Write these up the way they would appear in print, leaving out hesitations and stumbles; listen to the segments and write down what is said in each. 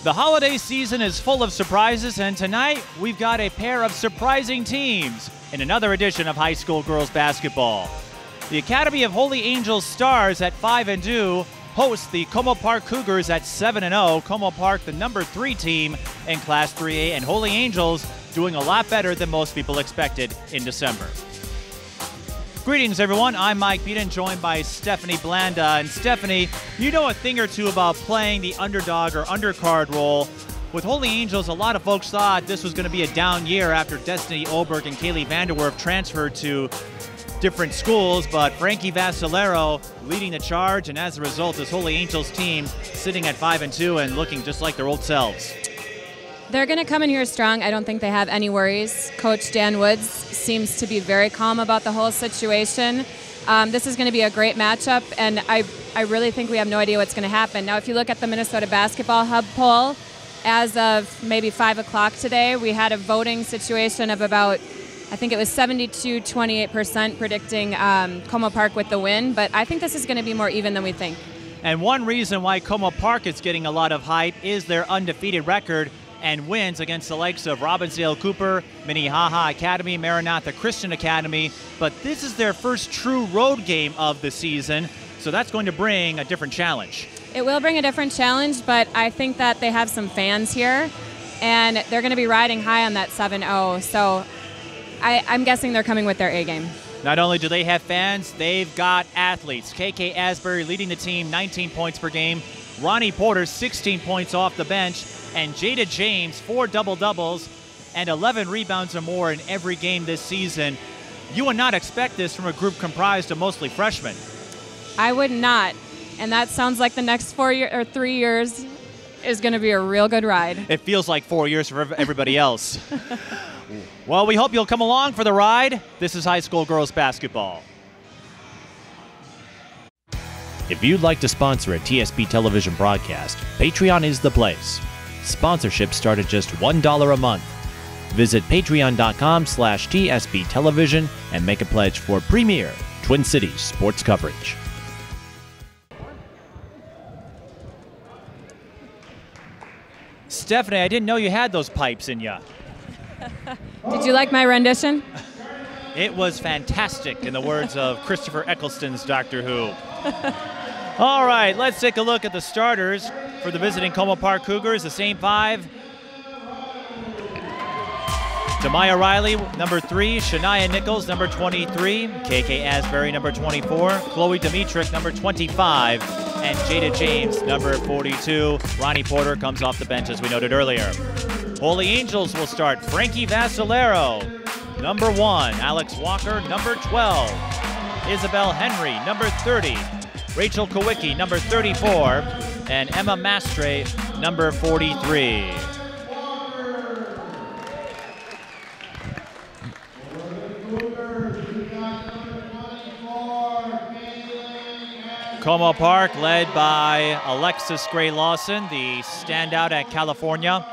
The holiday season is full of surprises, and tonight we've got a pair of surprising teams in another edition of high school girls basketball. The Academy of Holy Angels Stars at 5-2 hosts the Como Park Cougars at 7-0. Como Park, the number 3 team in Class 3A, and Holy Angels doing a lot better than most people expected in December. Greetings, everyone. I'm Mike Peden, joined by Stephanie Blanda. And Stephanie, you know a thing or two about playing the underdog or undercard role. With Holy Angels, a lot of folks thought this was going to be a down year after Destiny Oberg and Kaylee Vanderwerf transferred to different schools, but Frankie Vascellaro leading the charge, and as a result, this Holy Angels team sitting at 5-2 and looking just like their old selves. They're going to come in here strong. I don't think they have any worries. Coach Dan Woods seems to be very calm about the whole situation. This is going to be a great matchup, and I really think we have no idea what's going to happen. Now, if you look at the Minnesota Basketball Hub poll, as of maybe 5 o'clock today, we had a voting situation of about, I think it was 72-28% predicting Como Park with the win, but I think this is going to be more even than we think. And one reason why Como Park is getting a lot of hype is their undefeated record and wins against the likes of Robbinsdale Cooper, Minnehaha Academy, Maranatha Christian Academy. But this is their first true road game of the season, so that's going to bring a different challenge. It will bring a different challenge, but I think that they have some fans here, and they're going to be riding high on that 7-0. So I'm guessing they're coming with their A game. Not only do they have fans, they've got athletes. KK Asbury leading the team, 19 points per game. Ronnie Porter, 16 points off the bench. And Jada James, 4 double-doubles and 11 rebounds or more in every game this season. You would not expect this from a group comprised of mostly freshmen. I would not. And that sounds like the next 3 years is going to be a real good ride. It feels like 4 years for everybody else. Well, we hope you'll come along for the ride. This is high school girls basketball. If you'd like to sponsor a TSP television broadcast, Patreon is the place. Sponsorships start at just $1 a month. Visit patreon.com/TSP television and make a pledge for premier Twin Cities sports coverage. Stephanie, I didn't know you had those pipes in ya. Did you like my rendition? It was fantastic, in the words of Christopher Eccleston's Doctor Who. All right, let's take a look at the starters for the visiting Como Park Cougars. The same 5. Demaya Riley, number 3. Shania Nichols, number 23. KK Asbury, number 24. Chloe Dimitrick, number 25. And Jada James, number 42. Ronnie Porter comes off the bench, as we noted earlier. Holy Angels will start. Frankie Vascellaro, number 1. Alex Walker, number 12. Isabel Henry, number 30. Rachel Kowicki, number 34. And Emma Mastre, number 43. Como Park led by Alexis Gray Lawson, the standout at California.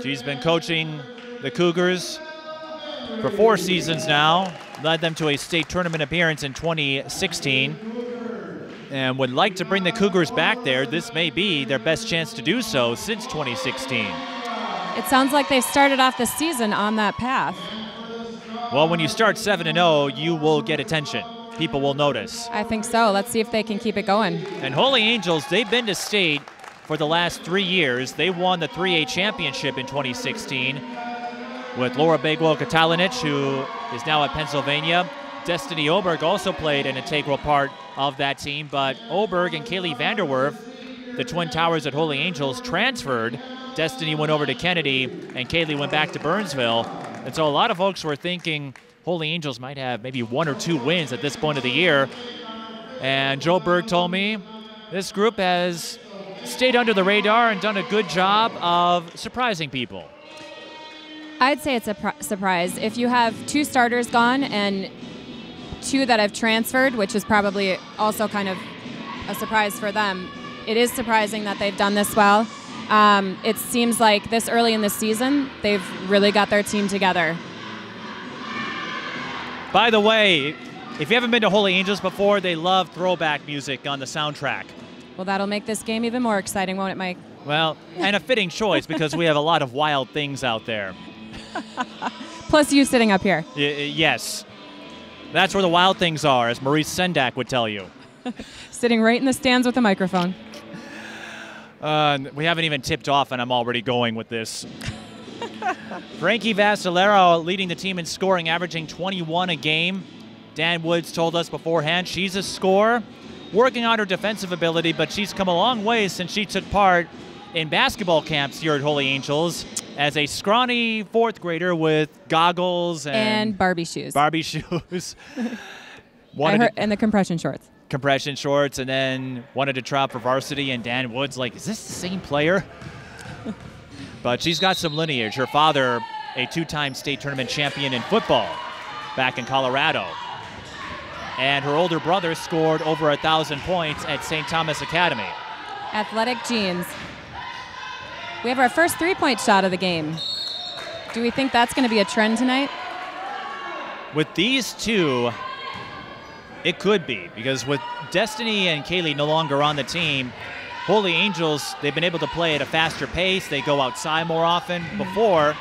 She's been coaching the Cougars for 4 seasons now, led them to a state tournament appearance in 2016, and would like to bring the Cougars back there. This may be their best chance to do so since 2016. It sounds like they've started off the season on that path. Well, when you start 7-0, you will get attention. People will notice. I think so. Let's see if they can keep it going. And Holy Angels, they've been to state for the last 3 years. They won the 3A championship in 2016 with Laura Bagwell-Katalinic, who is now at Pennsylvania. Destiny Oberg also played an integral part of that team, but Oberg and Kaylee Vanderwerf, the Twin Towers at Holy Angels, transferred. Destiny went over to Kennedy, and Kaylee went back to Burnsville. And so a lot of folks were thinking Holy Angels might have maybe 1 or 2 wins at this point of the year. And Joe Berg told me this group has stayed under the radar and done a good job of surprising people. I'd say it's a surprise. If you have 2 starters gone and 2 that have transferred, which is probably also kind of a surprise for them, it is surprising that they've done this well. It seems like this early in the season, they've really got their team together. By the way, if you haven't been to Holy Angels before, they love throwback music on the soundtrack. Well, that'll make this game even more exciting, won't it, Mike? Well, and a fitting choice because we have a lot of wild things out there. Plus you sitting up here. Yes. That's where the wild things are, as Maurice Sendak would tell you. Sitting right in the stands with a microphone. We haven't even tipped off, and I'm already going with this. Frankie Vascellaro leading the team in scoring, averaging 21 a game. Dan Woods told us beforehand she's a scorer, working on her defensive ability, but she's come a long way since she took part in basketball camps here at Holy Angels as a scrawny fourth grader with goggles and Barbie shoes. Barbie shoes. And the compression shorts. Compression shorts, and then wanted to try out for varsity, and Dan Woods like, is this the same player? But she's got some lineage. Her father, a two-time state tournament champion in football back in Colorado. And her older brother scored over 1,000 points at St. Thomas Academy. Athletic genes. We have our first three-point shot of the game. Do we think that's going to be a trend tonight? With these two, it could be, because with Destiny and Kaylee no longer on the team, Holy Angels, they've been able to play at a faster pace. They go outside more often. Before,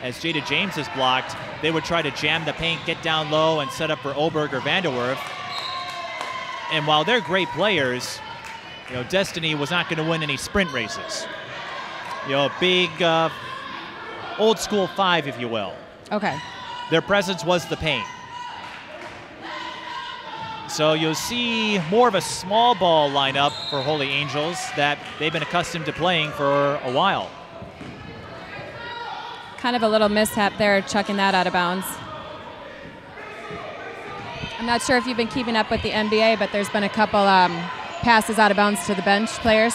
as Jada James is blocked, they would try to jam the paint, get down low, and set up for Oberg or Vanderwerf. And while they're great players, Destiny was not going to win any sprint races. A big old school five, if you will. Okay. Their presence was the paint. So you'll see more of a small ball lineup for Holy Angels that they've been accustomed to playing for a while. Kind of a little mishap there, chucking that out of bounds. I'm not sure if you've been keeping up with the NBA, but there's been a couple passes out of bounds to the bench players.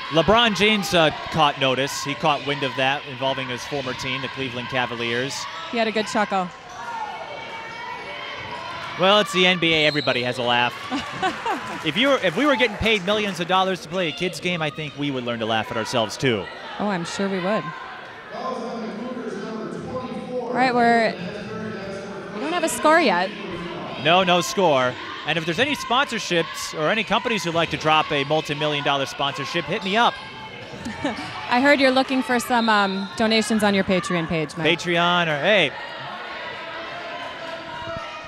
LeBron James caught notice. He caught wind of that involving his former team, the Cleveland Cavaliers. He had a good chuckle. Well, it's the NBA. Everybody has a laugh. If we were getting paid millions of dollars to play a kids game, I think we would learn to laugh at ourselves too. Oh, I'm sure we would. All right, we don't have a score yet. No score. And if there's any sponsorships or any companies who'd like to drop a multi-million-dollar sponsorship, hit me up. I heard you're looking for some donations on your Patreon page, Mike. Patreon, or hey.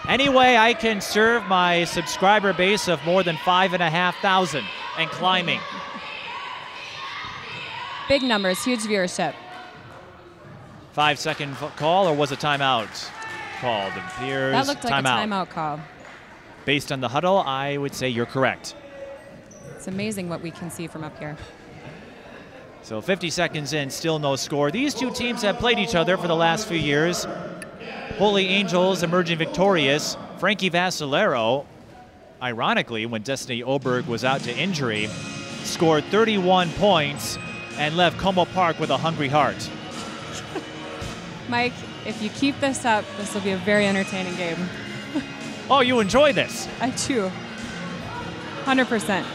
Any way I can serve my subscriber base of more than 5,500 and climbing. Big numbers, huge viewership. 5-second call, or was a timeout called? It appears that looked like a timeout call. Based on the huddle, I would say you're correct. It's amazing what we can see from up here. So 50 seconds in, still no score. These two teams have played each other for the last few years. Holy Angels emerging victorious. Frankie Vascellaro, ironically, when Destiny Oberg was out to injury, scored 31 points and left Como Park with a hungry heart. Mike, if you keep this up, this will be a very entertaining game. Oh, you enjoy this? I do. 100%.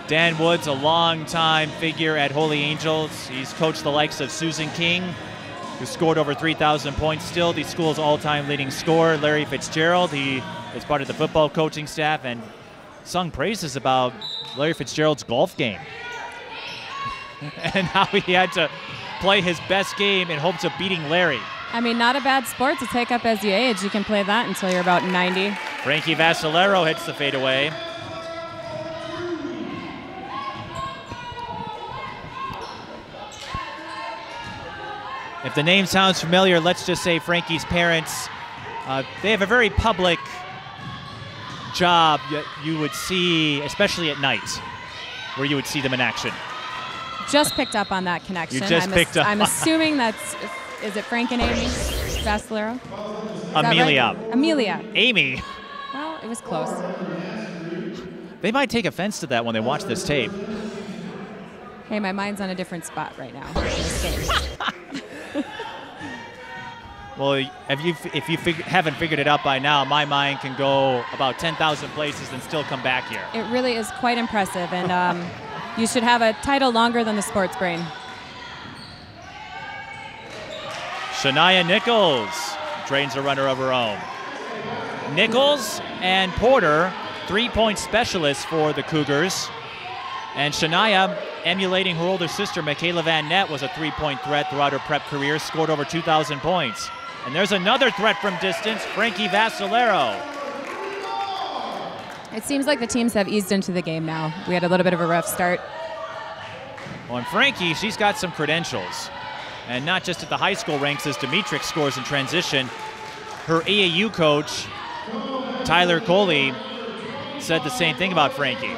Dan Woods, a long-time figure at Holy Angels. He's coached the likes of Susan King, who scored over 3,000 points, still the school's all-time leading scorer. Larry Fitzgerald, he is part of the football coaching staff and sung praises about Larry Fitzgerald's golf game and how he had to play his best game in hopes of beating Larry. I mean, not a bad sport to take up as you age. You can play that until you're about 90. Frankie Vascellaro hits the fadeaway. If the name sounds familiar, let's just say Frankie's parents, they have a very public job you would see, especially at night, where you would see them in action. Just picked up on that connection. You just picked up. I'm assuming that's, is it Frank and Amy Vascellaro? Amelia. Right? Amelia. Amy. Well, it was close. They might take offense to that when they watch this tape. Hey, my mind's on a different spot right now. Well, if you haven't figured it out by now, my mind can go about 10,000 places and still come back here. It really is quite impressive, and you should have a title longer than the sports brain. Shania Nichols trains a runner of her own. Nichols and Porter, 3-point specialists for the Cougars. And Shania, emulating her older sister, Michaela Van Nett, was a 3-point threat throughout her prep career, scored over 2,000 points. And there's another threat from distance, Frankie Vascellaro. It seems like the teams have eased into the game now. We had a little bit of a rough start. On Frankie, she's got some credentials. And not just at the high school ranks as Dimitrik scores in transition. Her AAU coach, Tyler Coley, said the same thing about Frankie.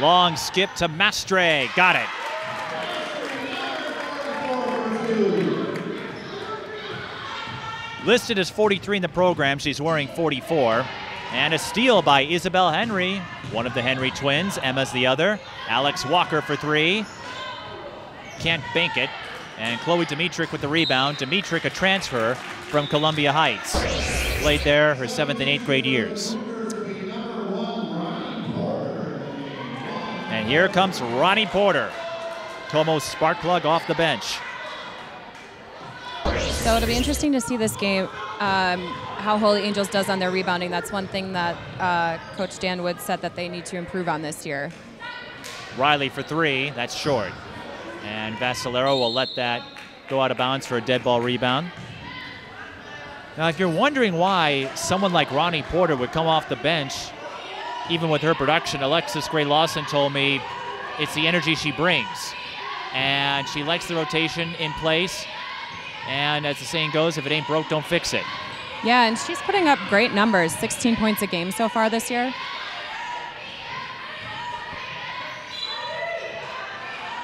Long skip to Mastre, got it. Listed as 43 in the program, she's wearing 44. And a steal by Isabel Henry, one of the Henry twins. Emma's the other. Alex Walker for 3. Can't bank it. And Chloe Dimitrik with the rebound. Dimitrik, a transfer from Columbia Heights. Played there her 7th and 8th grade years. And here comes Ronnie Porter. Como's spark plug off the bench. So it'll be interesting to see this game, how Holy Angels does on their rebounding. That's one thing that Coach Dan Wood said that they need to improve on this year. Riley for 3, that's short. And Vascellaro will let that go out of bounds for a dead ball rebound. Now, if you're wondering why someone like Ronnie Porter would come off the bench, even with her production, Alexis Gray-Lawson told me it's the energy she brings. And she likes the rotation in place. And as the saying goes, if it ain't broke, don't fix it. Yeah, and she's putting up great numbers, 16 points a game so far this year.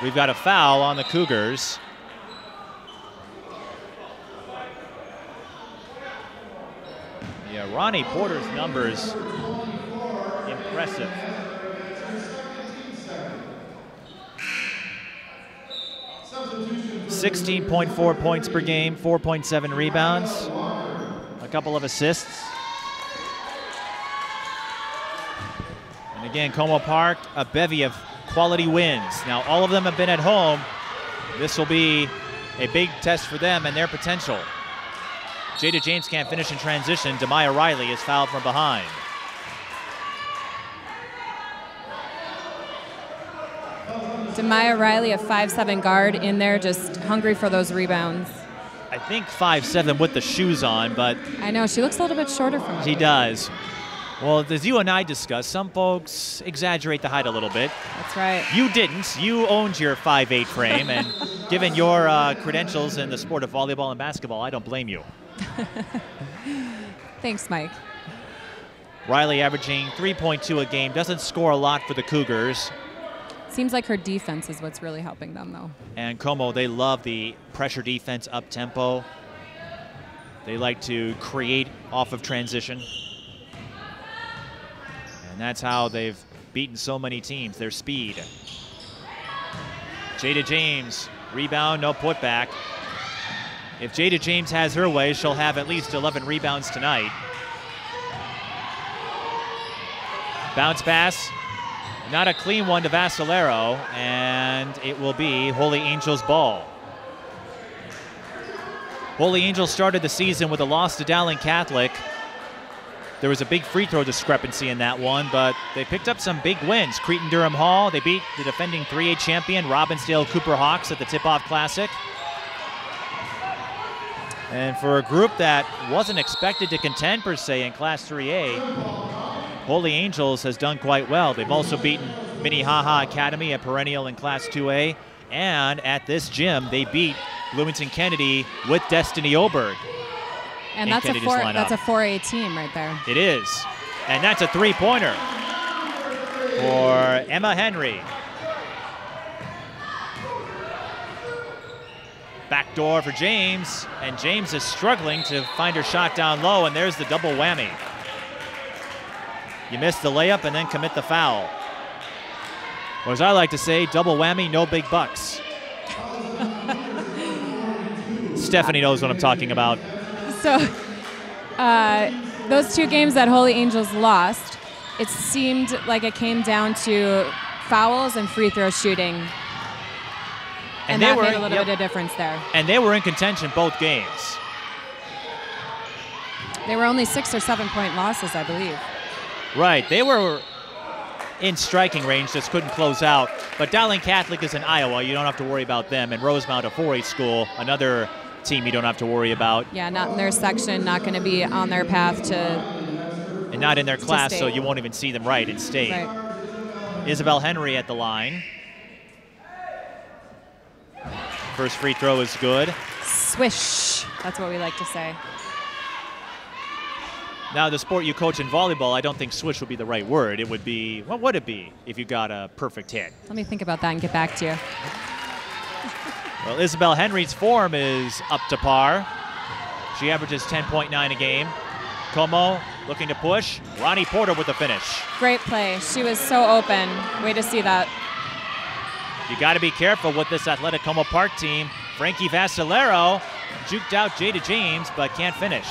We've got a foul on the Cougars. Yeah, Ronnie Porter's numbers, impressive. 16.4 points per game, 4.7 rebounds, a couple of assists. And again, Como Park, a bevy of quality wins. Now, all of them have been at home. This will be a big test for them and their potential. Jada James can't finish in transition. Demaya Riley is fouled from behind. Demaya Riley, a 5'7" guard in there, just hungry for those rebounds. I think 5'7" with the shoes on, but... I know, she looks a little bit shorter from me. She does. Well, as you and I discussed, some folks exaggerate the height a little bit. That's right. You didn't. You owned your 5'8" frame, and given your credentials in the sport of volleyball and basketball, I don't blame you. Thanks, Mike. Riley averaging 3.2 a game, doesn't score a lot for the Cougars. Seems like her defense is what's really helping them, though. And Como, they love the pressure defense up tempo. They like to create off of transition. And that's how they've beaten so many teams, their speed. Jada James, rebound, no putback. If Jada James has her way, she'll have at least 11 rebounds tonight. Bounce pass. Not a clean one to Vascellaro, and it will be Holy Angels ball. Holy Angels started the season with a loss to Dowling Catholic. There was a big free throw discrepancy in that one, but they picked up some big wins. Cretin-Durham Hall, they beat the defending 3A champion Robbinsdale Cooper Hawks at the Tip-Off Classic. And for a group that wasn't expected to contend per se in Class 3A, Holy Angels has done quite well. They've also beaten Minnehaha Academy, a perennial in Class 2A. And at this gym, they beat Bloomington Kennedy with Destiny Oberg. And that's a 4A team right there. It is. And that's a three-pointer for Emma Henry. Backdoor for James, and James is struggling to find her shot down low, and there's the double whammy. You miss the layup and then commit the foul. Or as I like to say, double whammy, no big bucks. Stephanie knows what I'm talking about. So those two games that Holy Angels lost, it seemed like it came down to fouls and free throw shooting. And that made a little bit of difference there. And they were in contention both games. They were only 6 or 7 point losses, I believe. Right. They were in striking range, just couldn't close out. But Dowling Catholic is in Iowa. You don't have to worry about them. And Rosemount, a 4A school, another team you don't have to worry about. Yeah, not in their section, not going to be on their path to and not in their class, so you won't even see them in state. Right. Isabel Henry at the line. First free throw is good. Swish. That's what we like to say. Now, the sport you coach in volleyball, I don't think swish would be the right word. It would be, what would it be if you got a perfect hit? Let me think about that and get back to you. Well, Isabel Henry's form is up to par. She averages 10.9 a game. Como looking to push. Ronnie Porter with the finish. Great play. She was so open. Way to see that. You got to be careful with this Athletic Como Park team. Frankie Vascellaro juked out Jada James, but can't finish.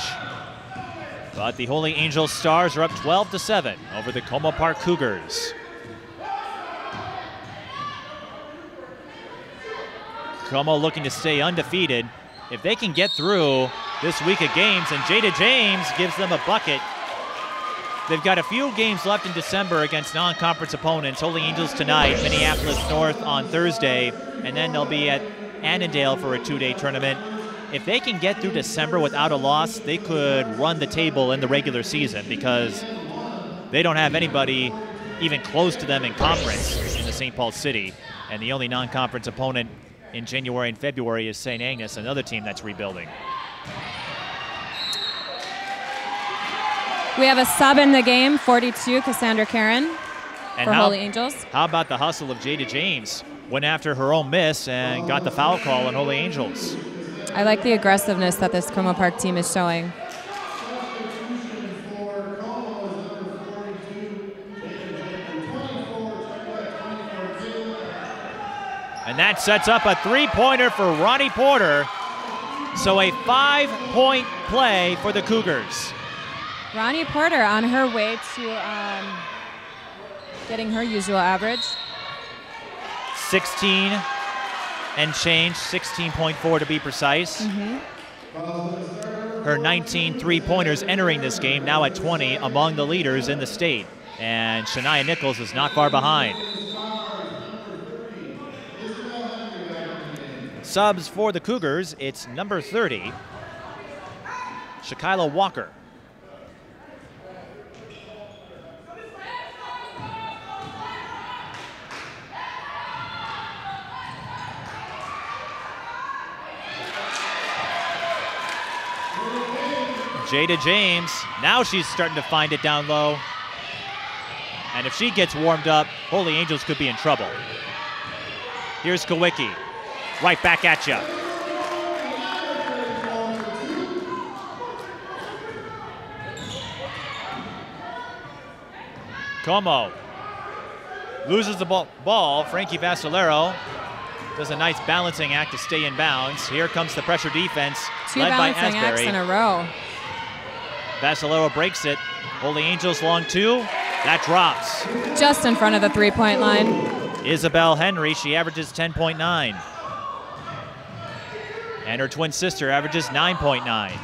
But the Holy Angels Stars are up 12-7 over the Como Park Cougars. Como looking to stay undefeated. If they can get through this week of games, and Jada James gives them a bucket. They've got a few games left in December against non-conference opponents. Holy Angels tonight, Minneapolis North on Thursday, and then they'll be at Annandale for a 2-day tournament. If they can get through December without a loss, they could run the table in the regular season because they don't have anybody even close to them in conference in the St. Paul City. And the only non-conference opponent in January and February is St. Agnes, another team that's rebuilding. We have a sub in the game, 42, Cassandra Karen for Holy Angels. How about the hustle of Jada James? Went after her own miss and got the foul call on Holy Angels. I like the aggressiveness that this Como Park team is showing. And that sets up a three-pointer for Ronnie Porter. So a 5-point play for the Cougars. Ronnie Porter on her way to getting her usual average. 16 and change, 16.4 to be precise. Her 19 three-pointers entering this game, now at 20, among the leaders in the state. And Shania Nichols is not far behind. Subs for the Cougars, it's number 30, Shakyla Walker. Jada James, now she's starting to find it down low. And if she gets warmed up, Holy Angels could be in trouble. Here's Kawicki, right back at you. Como loses the ball. Frankie Vascellaro does a nice balancing act to stay in bounds. Here comes the pressure defense, led by balancing acts Asbury. in a row. Vascellaro breaks it. Holy Angels long two. That drops. Just in front of the three-point line. Isabel Henry, she averages 10.9. And her twin sister averages 9.9.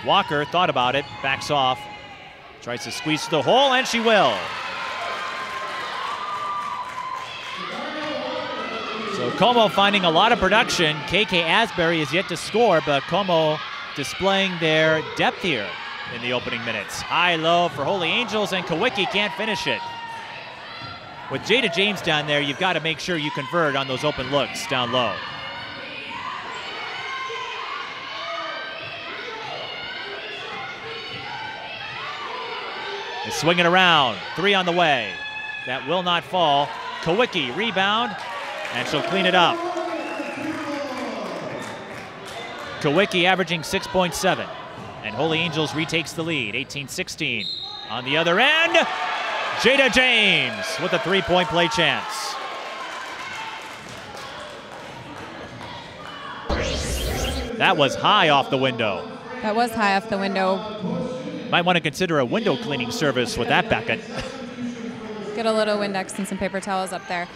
Walker thought about it, backs off. Tries to squeeze through the hole, and she will. So Como finding a lot of production. KK Asbury is yet to score, but Como displaying their depth here in the opening minutes. High-low for Holy Angels, and Kawicki can't finish it. With Jada James down there, you've got to make sure you convert on those open looks down low. They swing it around, three on the way. That will not fall. Kawicki, rebound, and she'll clean it up. Kawicki averaging 6.7, and Holy Angels retakes the lead, 18-16. On the other end, Jada James with a three-point play chance. That was high off the window. That was high off the window. Might want to consider a window cleaning service with that bucket. Get a little Windex and some paper towels up there.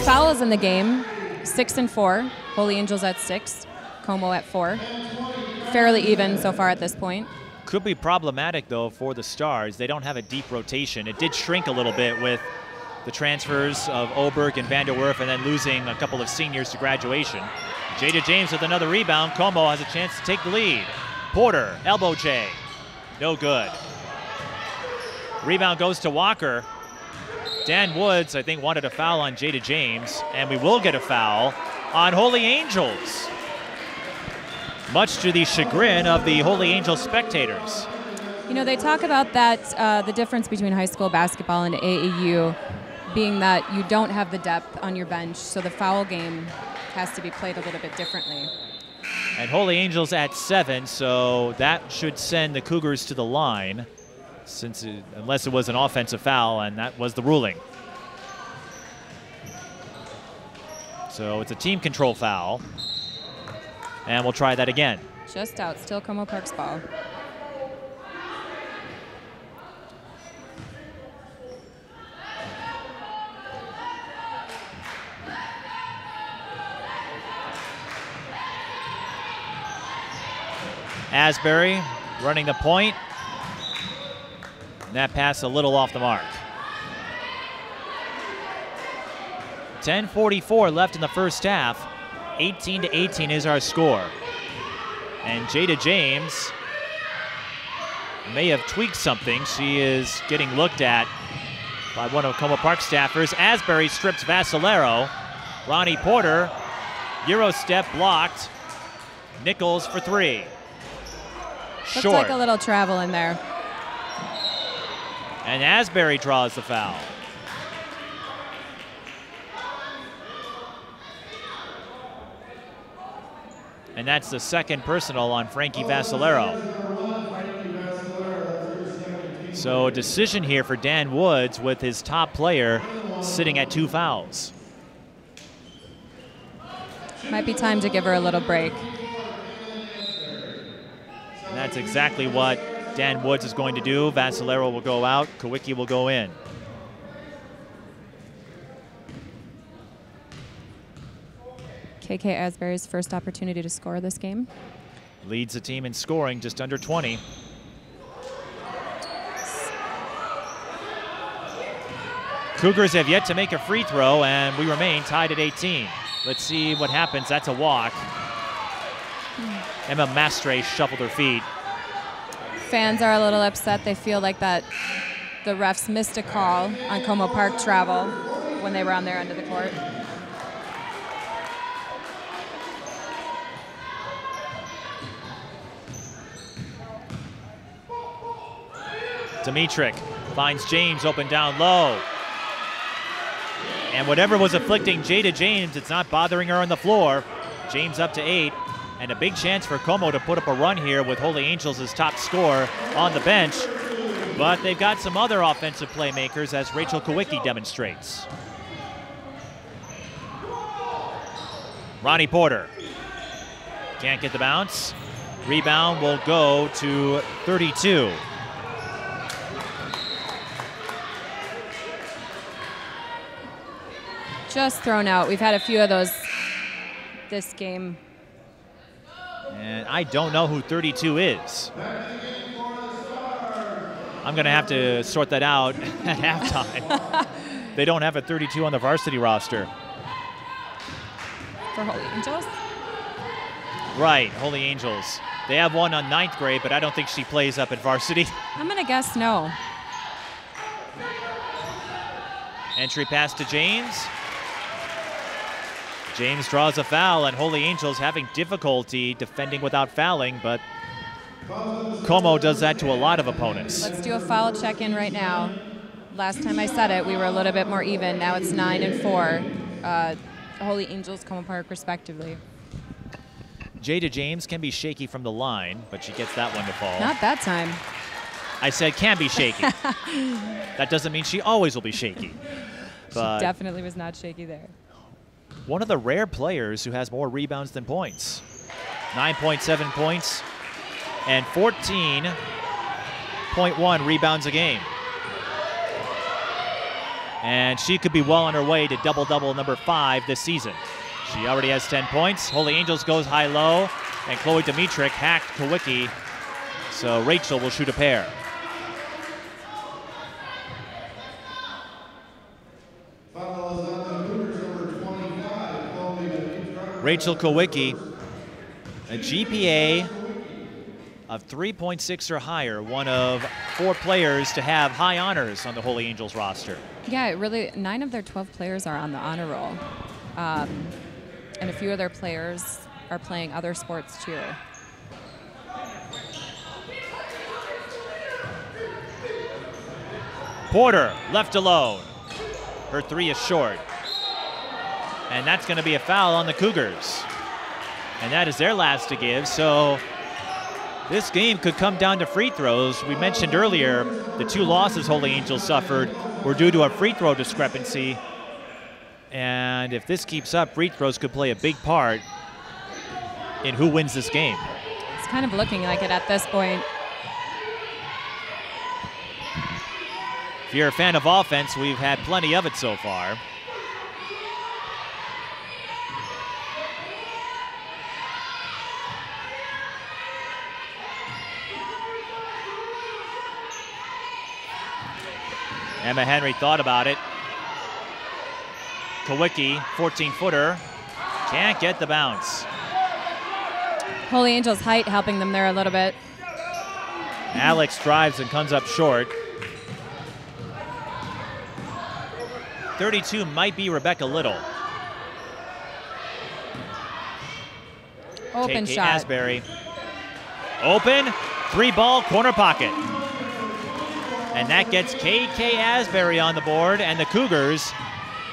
fouls in the game, 6 and 4. Holy Angels at 6, Como at 4. Fairly even so far at this point. Could be problematic, though, for the Stars. They don't have a deep rotation. It did shrink a little bit with the transfers of Oberg and Van der Werf and then losing a couple of seniors to graduation. Jada James with another rebound. Como has a chance to take the lead. Porter, elbow J. No good. Rebound goes to Walker. Dan Woods, I think, wanted a foul on Jada James, and we will get a foul on Holy Angels, much to the chagrin of the Holy Angels spectators. You know, they talk about that, the difference between high school basketball and AAU being that you don't have the depth on your bench, so the foul game has to be played a little bit differently. And Holy Angels at 7, so that should send the Cougars to the line, unless it was an offensive foul, and that was the ruling. So it's a team control foul, and we'll try that again. Just out, still Como Park's ball. Asbury running the point. And that pass a little off the mark. 10:44 left in the first half. 18-18 is our score. And Jada James may have tweaked something. She is getting looked at by one of Como Park staffers. Asbury strips Vascellaro. Ronnie Porter, Euro step blocked. Nichols for 3. Looks like a little travel in there. And Asbury draws the foul. And that's the second personal on Frankie Vascellaro. So a decision here for Dan Woods with his top player sitting at 2 fouls. Might be time to give her a little break. And that's exactly what Dan Woods is going to do. Vascellaro will go out, Kowicki will go in. KK Asbury's first opportunity to score this game. Leads the team in scoring, just under 20. Cougars have yet to make a free throw, and we remain tied at 18. Let's see what happens. That's a walk. Emma Mastre shuffled her feet. Fans are a little upset. They feel like that the refs missed a call on Como Park travel when they were on their end of the court. Dimitrick finds James open down low. And whatever was afflicting Jada James, it's not bothering her on the floor. James up to 8. And a big chance for Como to put up a run here with Holy Angels as top scorer on the bench. But they've got some other offensive playmakers, as Rachel Kowicki demonstrates. Ronnie Porter can't get the bounce. Rebound will go to 32. Just thrown out. We've had a few of those this game. And I don't know who 32 is. I'm going to have to sort that out at halftime. They don't have a 32 on the varsity roster. For Holy Angels? Right, Holy Angels. They have one on 9th grade, but I don't think she plays up at varsity. I'm going to guess no. Entry pass to James. James draws a foul, and Holy Angels having difficulty defending without fouling, but Como does that to a lot of opponents. Let's do a foul check-in right now. Last time I said it, we were a little bit more even. Now it's 9 and 4. Holy Angels, Como Park, respectively. Jada James can be shaky from the line, but she gets that one to fall. Not that time. I said can be shaky. That doesn't mean she always will be shaky. But she definitely was not shaky there. One of the rare players who has more rebounds than points. 9.7 points and 14.1 rebounds a game. And she could be well on her way to double-double number 5 this season. She already has 10 points. Holy Angels goes high-low, and Chloe Dimitrick hacked Kowicki. So Rachel will shoot a pair. Rachel Kowicki, a GPA of 3.6 or higher, one of 4 players to have high honors on the Holy Angels roster. Yeah, really, 9 of their 12 players are on the honor roll. And a few of their players are playing other sports too. Porter left alone. Her 3 is short. And that's going to be a foul on the Cougars. And that is their last to give. So this game could come down to free throws. We mentioned earlier the 2 losses Holy Angels suffered were due to a free throw discrepancy. And if this keeps up, free throws could play a big part in who wins this game. It's kind of looking like it at this point. If you're a fan of offense, we've had plenty of it so far. Emma Henry thought about it. Kowicki, 14-footer, can't get the bounce. Holy Angels' height helping them there a little bit. Alex drives and comes up short. 32 might be Rebecca Little. Open KK shot. Asbury. Open, 3-ball, corner pocket. And that gets KK Asbury on the board, and the Cougars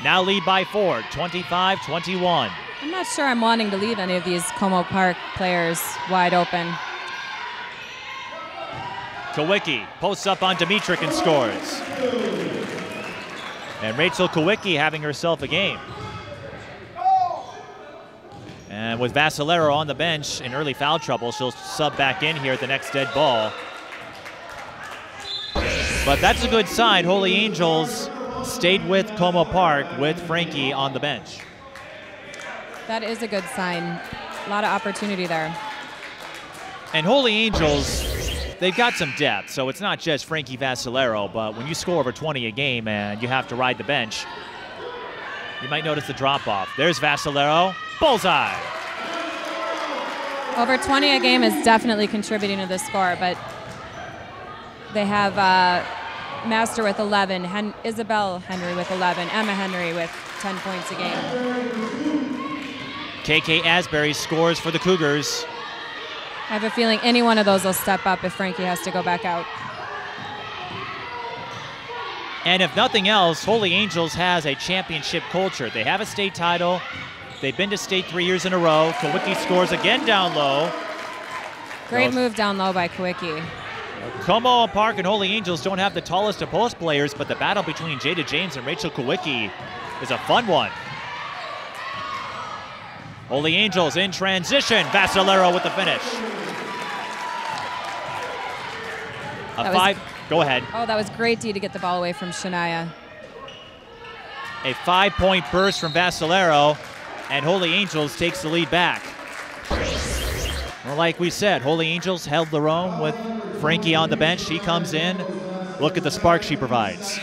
now lead by 4, 25-21. I'm not sure I'm wanting to leave any of these Como Park players wide open. Kowicki posts up on Dimitrick and scores. And Rachel Kowicki having herself a game. And with Vascellaro on the bench in early foul trouble, she'll sub back in here at the next dead ball. But that's a good sign. Holy Angels stayed with Como Park with Frankie on the bench. That is a good sign. A lot of opportunity there. And Holy Angels, they've got some depth, so it's not just Frankie Vascellaro, but when you score over 20 a game and you have to ride the bench, you might notice the drop-off. There's Vascellaro, bullseye. Over 20 a game is definitely contributing to the score, but they have Master with 11, Isabel Henry with 11, Emma Henry with 10 points a game. KK Asbury scores for the Cougars. I have a feeling any one of those will step up if Frankie has to go back out. And if nothing else, Holy Angels has a championship culture. They have a state title. They've been to state 3 years in a row. Kowicki scores again down low. Great move down low by Kowicki. Como Park and Holy Angels don't have the tallest of post players, but the battle between Jada James and Rachel Kowicki is a fun one. Holy Angels in transition. Vascellaro with the finish. Go ahead. Oh, that was great D to get the ball away from Shania. A 5-point burst from Vascellaro, and Holy Angels takes the lead back. Well, like we said, Holy Angels held their own with Frankie on the bench. She comes in. Look at the spark she provides.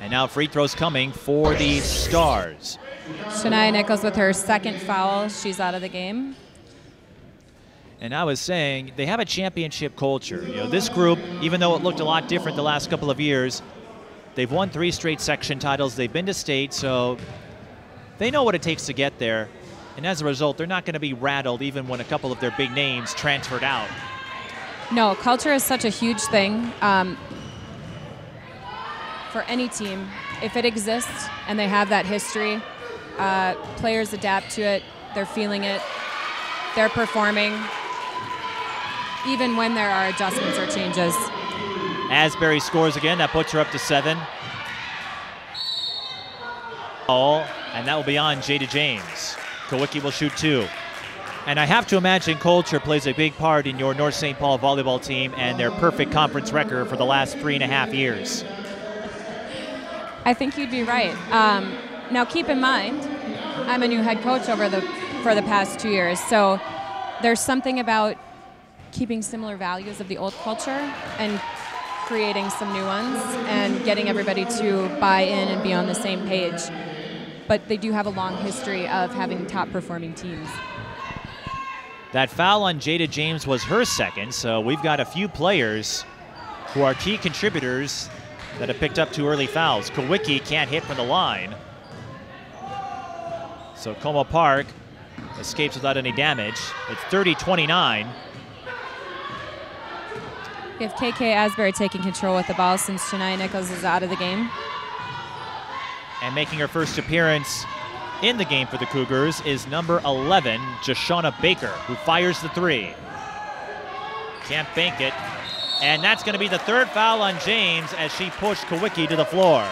And now free throws coming for the Stars. Shania Nichols with her second foul. She's out of the game. And I was saying, they have a championship culture. You know, this group, even though it looked a lot different the last couple of years, they've won 3 straight section titles. They've been to state, so they know what it takes to get there. And as a result, they're not going to be rattled even when a couple of their big names transferred out. No, culture is such a huge thing for any team. If it exists and they have that history, players adapt to it, they're feeling it, they're performing, even when there are adjustments or changes. Asbury scores again. That puts her up to 7. And that will be on Jada James. Kowicki will shoot 2. And I have to imagine culture plays a big part in your North St. Paul volleyball team and their perfect conference record for the last 3.5 years. I think you'd be right. Now, keep in mind, I'm a new head coach for the past 2 years, so there's something about keeping similar values of the old culture and creating some new ones and getting everybody to buy in and be on the same page. But they do have a long history of having top-performing teams. That foul on Jada James was her second, so we've got a few players who are key contributors that have picked up 2 early fouls. Kowicki can't hit from the line. So Como Park escapes without any damage. It's 30-29. We have KK Asbury taking control with the ball since Shania Nichols is out of the game. And making her first appearance in the game for the Cougars is number 11, Jashawna Baker, who fires the 3. Can't bank it. And that's going to be the 3rd foul on James as she pushed Kowicki to the floor.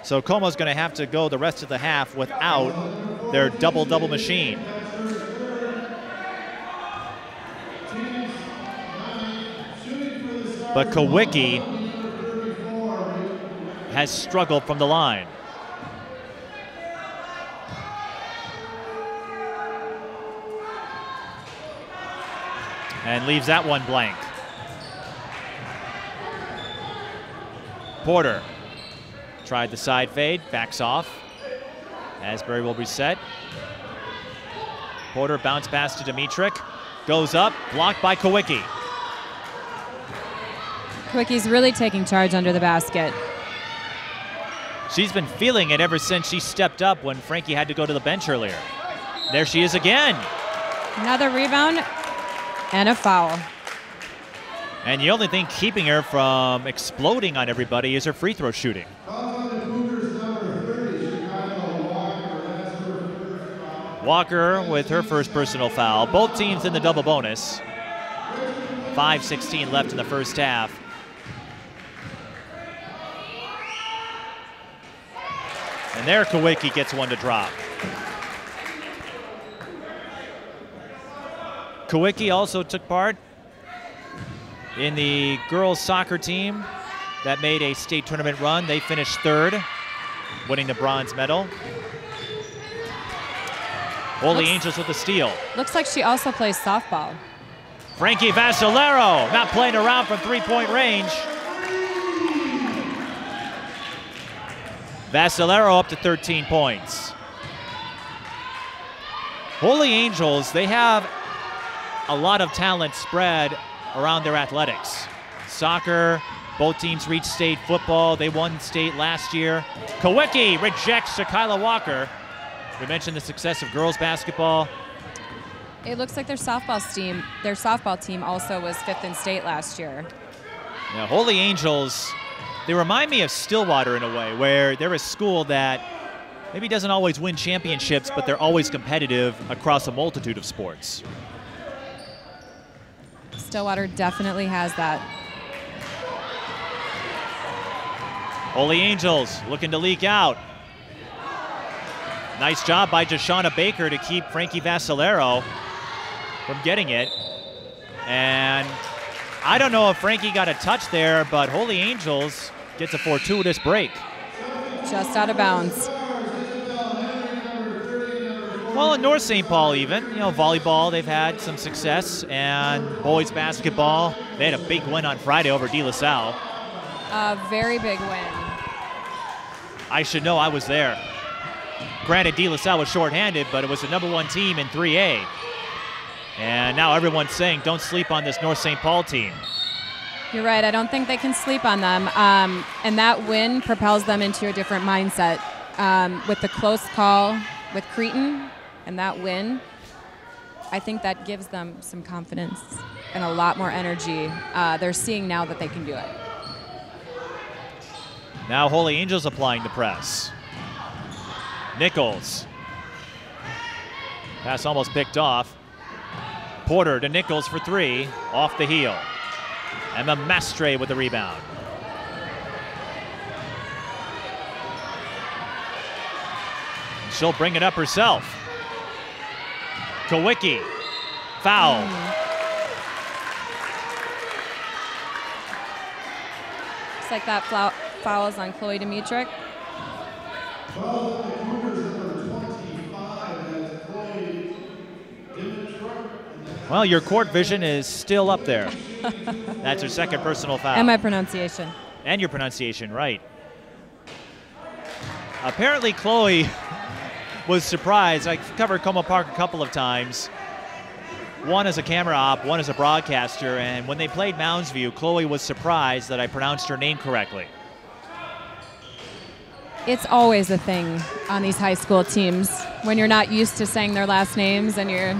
So Como's going to have to go the rest of the half without their double-double machine. But Kowicki has struggled from the line. And leaves that one blank. Porter tried the side fade, backs off. Asbury will reset. Porter bounce pass to Dimitrick. Goes up, blocked by Kowicki. Kowicki's really taking charge under the basket. She's been feeling it ever since she stepped up when Frankie had to go to the bench earlier. There she is again. Another rebound and a foul. And the only thing keeping her from exploding on everybody is her free throw shooting. Walker with her first personal foul. Both teams in the double bonus. 5:16 left in the first half. And there Kowicki gets one to drop. Kowicki also took part in the girls soccer team that made a state tournament run. They finished 3rd, winning the bronze medal. Holy Angels with the steal. Looks like she also plays softball. Frankie Vascellaro not playing around from 3-point range. Vascellaro up to 13 points. Holy Angels, they have a lot of talent spread around their athletics. Soccer, both teams reached state football. They won state last year. Kowicki rejects Shakila Walker. We mentioned the success of girls basketball. It looks like their softball team also was 5th in state last year. Now, Holy Angels, they remind me of Stillwater in a way, where they're a school that maybe doesn't always win championships, but they're always competitive across a multitude of sports. Stillwater definitely has that. Holy Angels looking to leak out. Nice job by Jashawna Baker to keep Frankie Vascellaro from getting it. And I don't know if Frankie got a touch there, but Holy Angels gets a fortuitous break. Just out of bounds. Well, in North St. Paul even, volleyball, they've had some success, and boys basketball, they had a big win on Friday over De La Salle. A very big win. I should know, I was there. Granted, De La Salle was shorthanded, but it was the #1 team in 3A. And now everyone's saying, don't sleep on this North St. Paul team. You're right, I don't think they can sleep on them. And that win propels them into a different mindset. With the close call with Cretin and that win, I think that gives them some confidence and a lot more energy. They're seeing now that they can do it. Now Holy Angels applying the press. Nichols. Pass almost picked off. Porter to Nichols for 3, off the heel. Emma Mastre with the rebound. She'll bring it up herself. Kowicki, foul. Looks like that foul's on Chloe Dimitrick. Well, your court vision is still up there. That's her second personal foul. And my pronunciation. And your pronunciation, right. Apparently, Chloe was surprised. I covered Como Park a couple of times. One as a camera op, one as a broadcaster, and when they played Mounds View, Chloe was surprised that I pronounced her name correctly. It's always a thing on these high school teams when you're not used to saying their last names and you're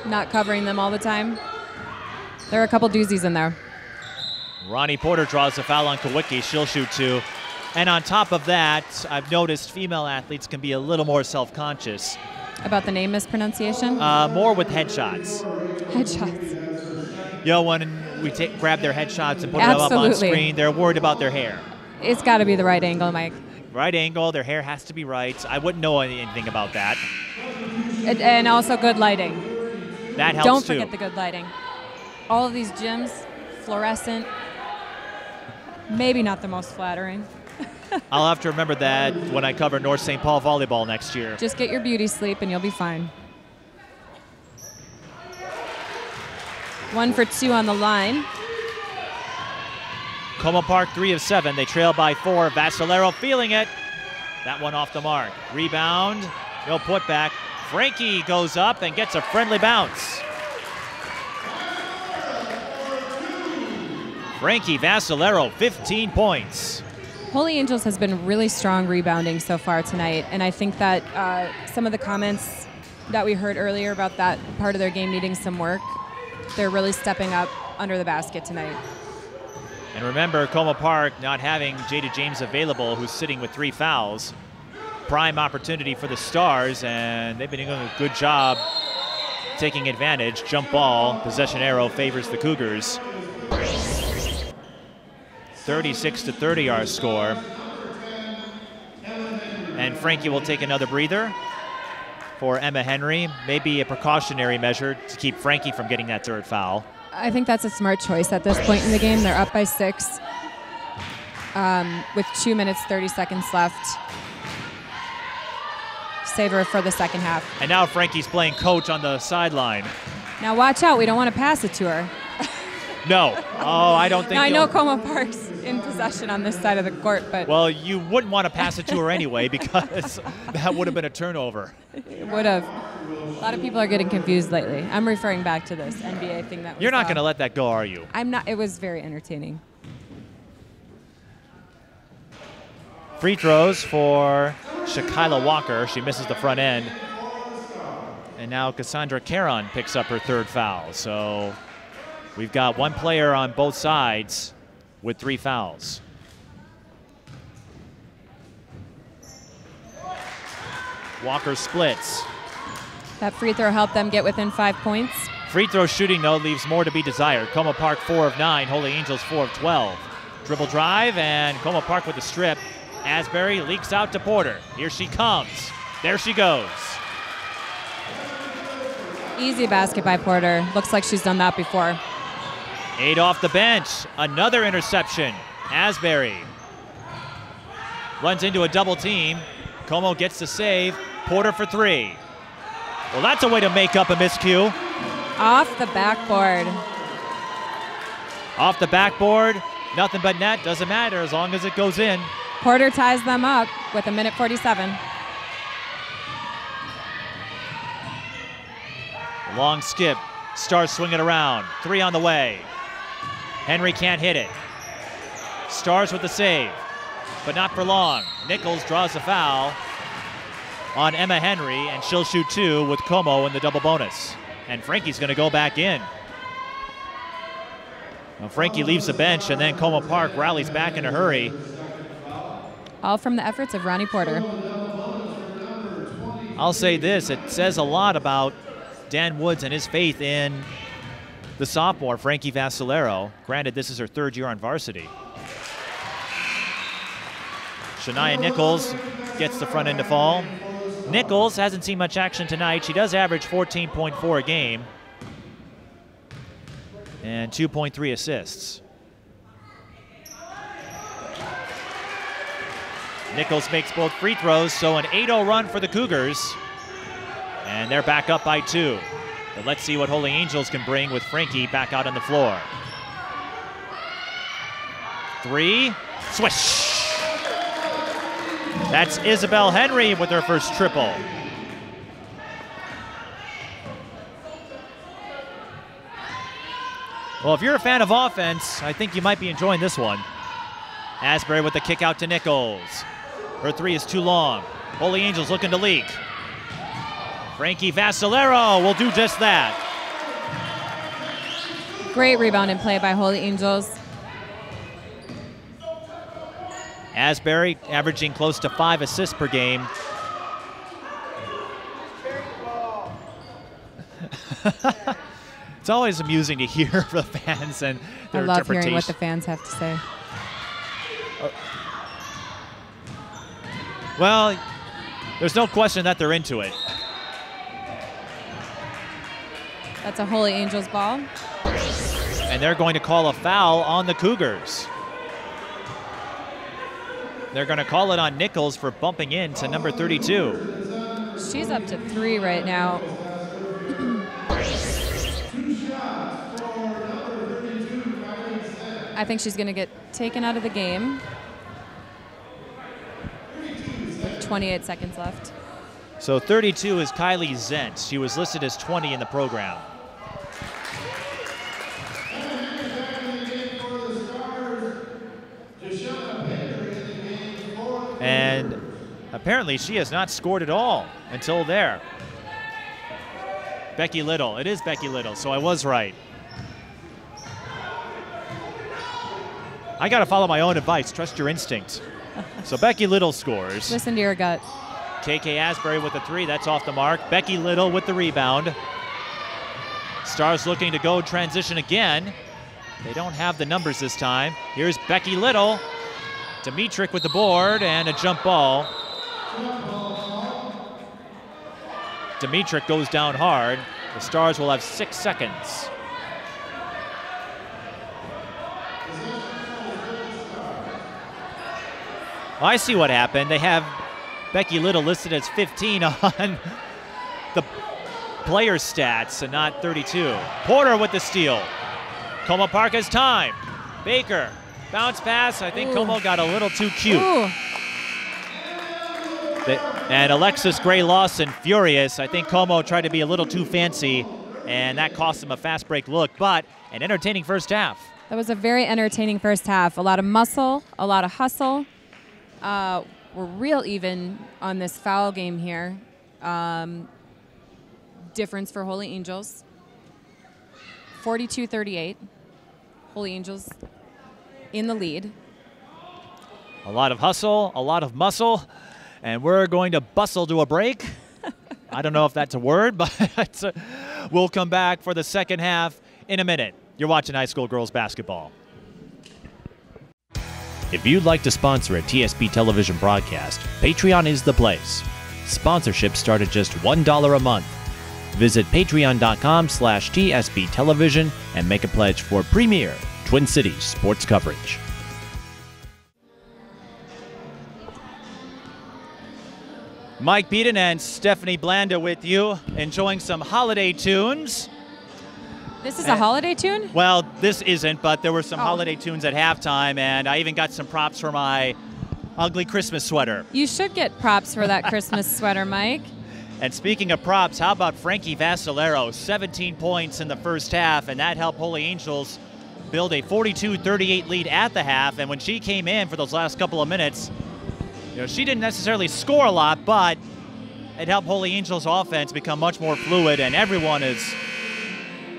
not covering them all the time. There are a couple doozies in there. Ronnie Porter draws a foul on Kawicki. She'll shoot 2. And on top of that, I've noticed female athletes can be a little more self-conscious. About the name mispronunciation? More with headshots. Headshots. You know, when we grab their headshots and put them up on screen, they're worried about their hair. It's got to be the right angle, Mike. Right angle, their hair has to be right. I wouldn't know anything about that. And also good lighting. That helps Don't too. forget the good lighting. All of these gyms, fluorescent, maybe not the most flattering. I'll have to remember that when I cover North St. Paul volleyball next year. Just get your beauty sleep and you'll be fine. 1 for 2 on the line. Como Park 3 of 7. They trail by 4. Vascellaro feeling it. That one off the mark. Rebound. No putback. Frankie goes up and gets a friendly bounce. Frankie Vascellaro, 15 points. Holy Angels has been really strong rebounding so far tonight, and I think that some of the comments that we heard earlier about that part of their game needing some work, they're really stepping up under the basket tonight. And remember, Como Park not having Jada James available, who's sitting with 3 fouls. Prime opportunity for the Stars, and they've been doing a good job taking advantage. Jump ball, possession arrow favors the Cougars. 36-30 our score. And Frankie will take another breather for Emma Henry. Maybe a precautionary measure to keep Frankie from getting that 3rd foul. I think that's a smart choice at this point in the game. They're up by 6 with 2 minutes, 30 seconds left. Save her for the second half. And now Frankie's playing coach on the sideline. Now watch out, we don't want to pass it to her. No. Oh, I don't think. Now I know Como Park's in possession on this side of the court, but. Well, you wouldn't want to pass it to her anyway because that would have been a turnover. It would have. A lot of people are getting confused lately. I'm referring back to this NBA thing that we You're not saw. going to let that go, are you? I'm not. It was very entertaining. Free throws for Shakyla Walker. She misses the front end. And now Cassandra Caron picks up her 3rd foul. So we've got one player on both sides with 3 fouls. Walker splits. That free throw helped them get within 5 points. Free throw shooting, though, leaves more to be desired. Como Park 4 of 9, Holy Angels 4 of 12. Dribble drive, and Como Park with the strip. Asbury leaks out to Porter. Here she comes. There she goes. Easy basket by Porter. Looks like she's done that before. 8 off the bench. Another interception. Asbury runs into a double team. Como gets the save. Porter for 3. Well, that's a way to make up a miscue. Off the backboard. Off the backboard. Nothing but net. Doesn't matter as long as it goes in. Porter ties them up with 1:47. Long skip. Stars swing it around. 3 on the way. Henry can't hit it. Stars with the save, but not for long. Nichols draws a foul on Emma Henry, and she'll shoot 2 with Como in the double bonus. And Frankie's going to go back in. Well, Frankie leaves the bench, and then Como Park rallies back in a hurry. All from the efforts of Ronnie Porter. I'll say this, it says a lot about Dan Woods and his faith in the sophomore, Frankie Vascellaro. Granted, this is her 3rd year on varsity. Shania Nichols gets the front end to fall. Nichols hasn't seen much action tonight. She does average 14.4 a game and 2.3 assists. Nichols makes both free throws, so an 8-0 run for the Cougars. And they're back up by 2. But let's see what Holy Angels can bring with Frankie back out on the floor. 3, swish. That's Isabel Henry with her first triple. Well, if you're a fan of offense, I think you might be enjoying this one. Asbury with the kick out to Nichols. Her 3 is too long. Holy Angels looking to leak. Frankie Vascellaro will do just that. Great rebound and play by Holy Angels. Asbury averaging close to 5 assists per game. It's always amusing to hear the fans and their I love interpretation. hearing what the fans have to say. Well, there's no question that they're into it. That's a Holy Angels ball. And they're going to call a foul on the Cougars. They're going to call it on Nichols for bumping into number 32. She's up to 3 right now. I think she's going to get taken out of the game with 28 seconds left. So 32 is Kylie Zent. She was listed as 20 in the program. And apparently she has not scored at all until there. Becky Little. It is Becky Little, so I was right. I got to follow my own advice. Trust your instinct. So Becky Little scores. Listen to your gut. KK Asbury with the 3. That's off the mark. Becky Little with the rebound. Stars looking to go transition again. They don't have the numbers this time. Here's Becky Little. Dimitrick with the board and a jump ball. Dimitrick goes down hard. The Stars will have 6 seconds. I see what happened. They have Becky Little listed as 15 on the player stats and not 32. Porter with the steal. Como Park has time. Baker, bounce pass. I think Como got a little too cute. And Alexis Gray-Lawson furious. I think Como tried to be a little too fancy, and that cost him a fast break look, but an entertaining first half. That was a very entertaining first half. A lot of muscle, a lot of hustle. We're real even on this foul game here. Difference for Holy Angels. 42-38. Holy Angels in the lead. A lot of hustle, a lot of muscle, and we're going to bustle to a break. I don't know if that's a word, but we'll come back for the second half in a minute. You're watching high school girls basketball. If you'd like to sponsor a TSP television broadcast, Patreon is the place. Sponsorships start at just $1 a month. Visit patreon.com/TSP television and make a pledge for premier Twin Cities sports coverage. Mike Peden and Stephanie Blanda with you, enjoying some holiday tunes. This is a holiday tune? Well, this isn't, but there were some holiday tunes at halftime, and I even got some props for my ugly Christmas sweater. You should get props for that Christmas sweater, Mike. And speaking of props, how about Frankie Vascellaro? 17 points in the first half, and that helped Holy Angels build a 42-38 lead at the half. And when she came in for those last couple of minutes, she didn't necessarily score a lot, but it helped Holy Angels' offense become much more fluid, and everyone is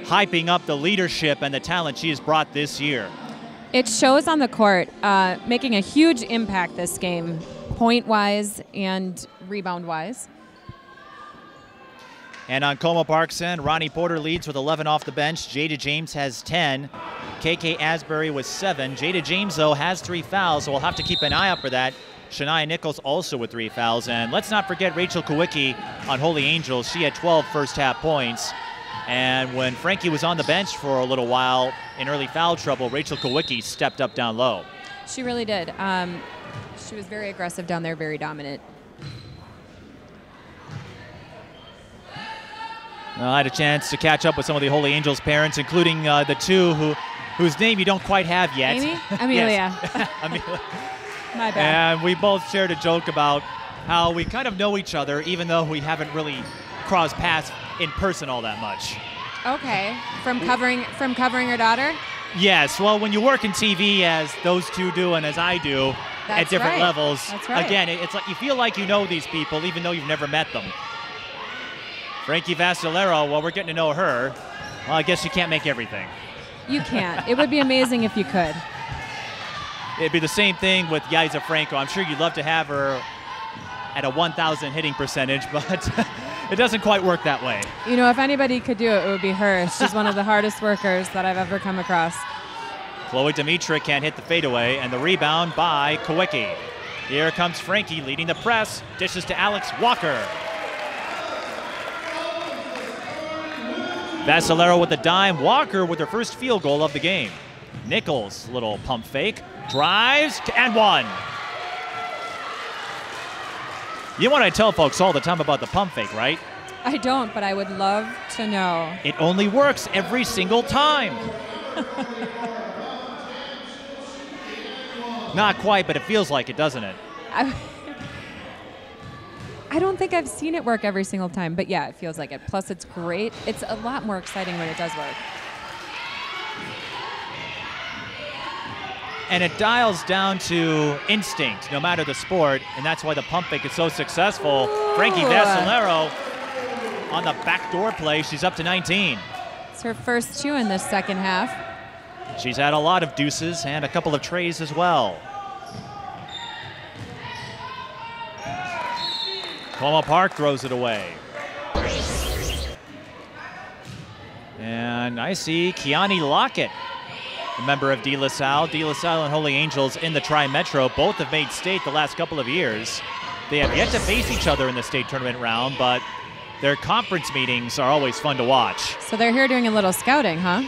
hyping up the leadership and the talent she has brought this year. It shows on the court, making a huge impact this game, point-wise and rebound-wise. And on Como Park's end, Ronnie Porter leads with 11 off the bench. Jada James has 10. KK Asbury with 7. Jada James, though, has 3 fouls, so we'll have to keep an eye out for that. Shania Nichols also with 3 fouls. And let's not forget Rachel Kowicki on Holy Angels. She had 12 first-half points. And when Frankie was on the bench for a little while in early foul trouble, Rachel Kowicki stepped up down low. She really did. She was very aggressive down there, very dominant. I had a chance to catch up with some of the Holy Angels parents, including the two whose name you don't quite have yet. Amy? Amelia. Amelia. My bad. And we both shared a joke about how we kind of know each other, even though we haven't really crossed paths in person all that much. Okay. From covering her daughter? Yes. Well, when you work in TV as those two do and as I do at different levels, That's right. Again, it's like you feel like you know these people, even though you've never met them. Frankie Vascellaro, well, we're getting to know her. Well, I guess you can't make everything. You can't. It would be amazing if you could. It'd be the same thing with Yaisa Franco. I'm sure you'd love to have her at a 1,000 hitting percentage, but it doesn't quite work that way. You know, if anybody could do it, it would be her. She's one of the hardest workers that I've ever come across. Chloe Dimitra can't hit the fadeaway, and the rebound by Kowicki. Here comes Frankie leading the press, dishes to Alex Walker. Vascellaro with the dime, Walker with her first field goal of the game. Nichols, little pump fake, drives, and one. You know what I tell folks all the time about the pump fake, right? I don't, but I would love to know. It only works every single time. Not quite, but it feels like it, doesn't it? I don't think I've seen it work every single time, but yeah, it feels like it. Plus, it's great. It's a lot more exciting when it does work. And it dials down to instinct, no matter the sport, and that's why the pump fake is so successful. Ooh. Frankie Vascellaro on the backdoor play. She's up to 19. It's her first two in this second half. She's had a lot of deuces and a couple of trays as well. Como Park throws it away. And I see Kiani Lockett, a member of De La Salle. De La Salle and Holy Angels in the Tri-Metro. Both have made state the last couple of years. They have yet to face each other in the state tournament round, but their conference meetings are always fun to watch. So they're here doing a little scouting, huh?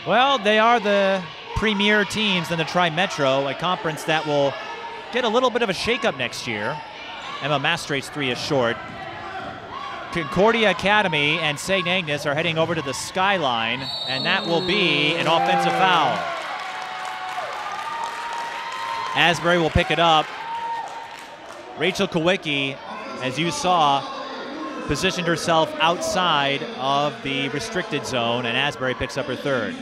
Well, they are the premier teams in the Tri-Metro, a conference that will get a little bit of a shakeup next year. Emma Mastre's three is short. Concordia Academy and St. Agnes are heading over to the Skyline, and that will be an offensive foul. Asbury will pick it up. Rachel Kowicki, as you saw, positioned herself outside of the restricted zone, and Asbury picks up her third.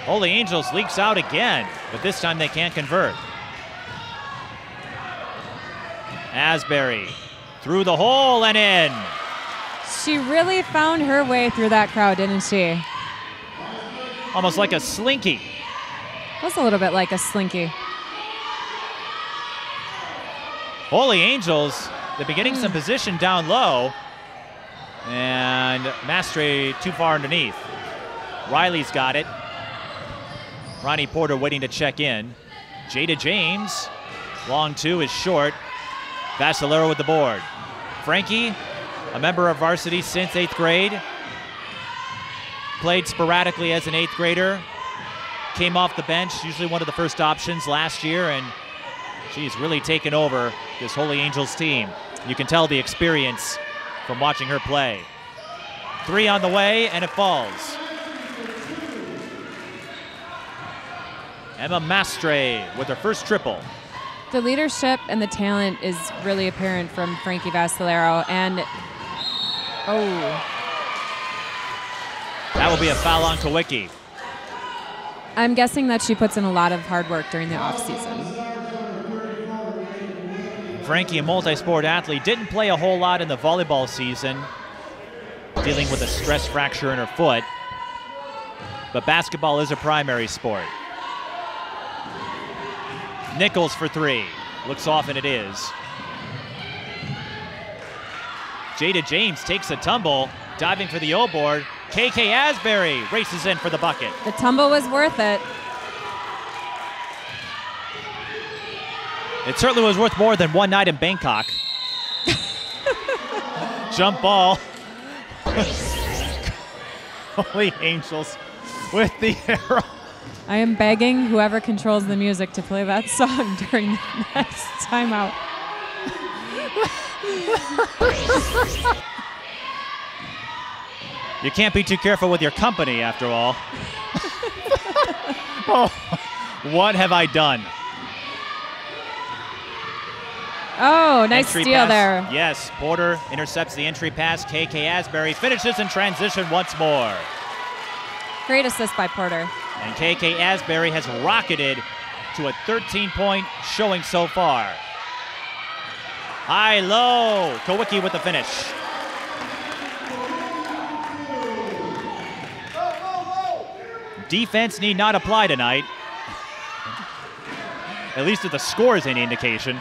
Holy Angels leaks out again, but this time they can't convert. Asbury through the hole and in. She really found her way through that crowd, didn't she? Almost like a slinky. Was a little bit like a slinky. Holy Angels, they're beginning some position down low. And Mastre too far underneath. Riley's got it. Ronnie Porter waiting to check in. Jada James, long two is short. Vascellaro with the board. Frankie, a member of varsity since 8th grade. Played sporadically as an 8th grader. Came off the bench, usually one of the first options last year, and she's really taken over this Holy Angels team. You can tell the experience from watching her play. Three on the way, and it falls. Emma Mastre with her first triple. The leadership and the talent is really apparent from Frankie Vascellaro, and that will be a foul on Kowicki. I'm guessing that she puts in a lot of hard work during the offseason. Frankie, a multi-sport athlete, didn't play a whole lot in the volleyball season, dealing with a stress fracture in her foot, but basketball is a primary sport. Nichols for three. Looks off, and it is. Jada James takes a tumble, diving for the O-board. KK Asbury races in for the bucket. The tumble was worth it. It certainly was worth more than one night in Bangkok. Jump ball Holy Angels with the arrow. I am begging whoever controls the music to play that song during the next timeout. You can't be too careful with your company, after all. Oh, what have I done? Oh, nice Entry steal pass. there. Yes, Porter intercepts the entry pass. KK Asbury finishes in transition once more. Great assist by Porter. And KK Asbury has rocketed to a 13-point showing so far. High-low. Kowicki with the finish. Defense need not apply tonight. At least if the score is any indication.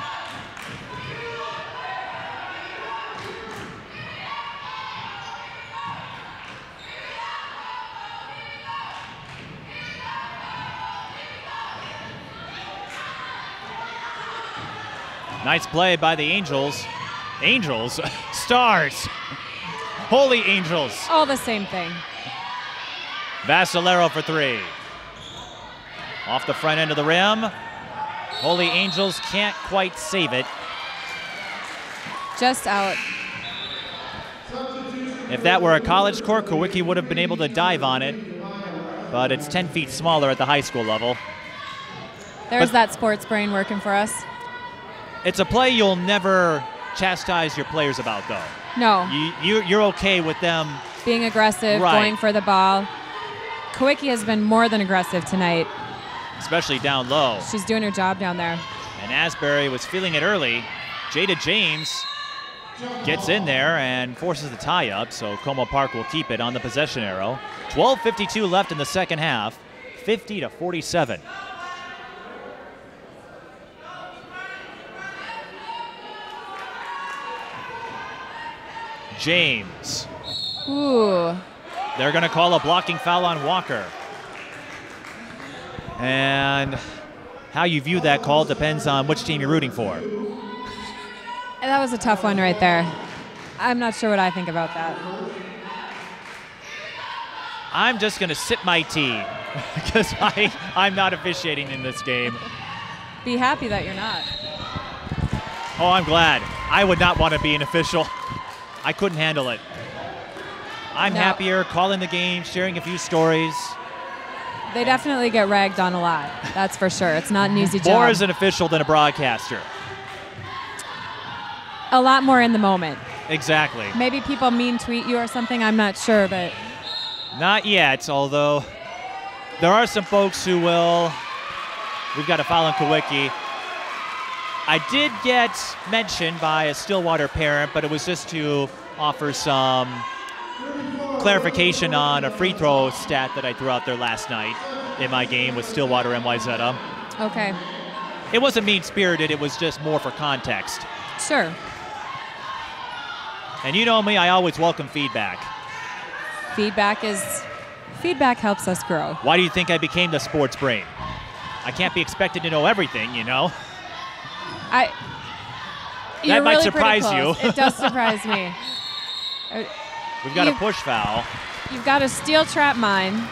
Nice play by the Angels. Angels? Stars. Holy Angels. All the same thing. Vascellaro for three. Off the front end of the rim. Holy Angels can't quite save it. Just out. If that were a college court, Kowicki would have been able to dive on it, but it's 10 feet smaller at the high school level. There's that sports brain working for us. It's a play you'll never chastise your players about, though. No. You're okay with them Being aggressive, Right. going for the ball. Kowicki has been more than aggressive tonight. especially down low. She's doing her job down there. And Asbury was feeling it early. Jada James gets in there and forces the tie-up, so Como Park will keep it on the possession arrow. 12:52 left in the second half, 50-47. James. Ooh. They're going to call a blocking foul on Walker. And how you view that call depends on which team you're rooting for. That was a tough one right there. I'm not sure what I think about that. I'm just going to sip my tea because I'm not officiating in this game. Be happy that you're not. Oh, I'm glad. I would not want to be an official. I couldn't handle it. I'm happier calling the game, sharing a few stories. They definitely get ragged on a lot. That's for sure. It's not an easy job. More as an official than a broadcaster. A lot more in the moment. Exactly. Maybe people mean tweet you or something. I'm not sure, but Not yet, although there are some folks who will. We've got a foul on Kowicki. I did get mentioned by a Stillwater parent, but it was just to offer some clarification on a free throw stat that I threw out there last night in my game with Stillwater NYZ. okay. It wasn't mean-spirited, it was just more for context. Sure. And you know me, I always welcome feedback. Feedback helps us grow. Why do you think I became the sports brain? I can't be expected to know everything, you know? You're might really surprise pretty close. you. It does surprise me. We've got a push foul. You've got a steel trap mine.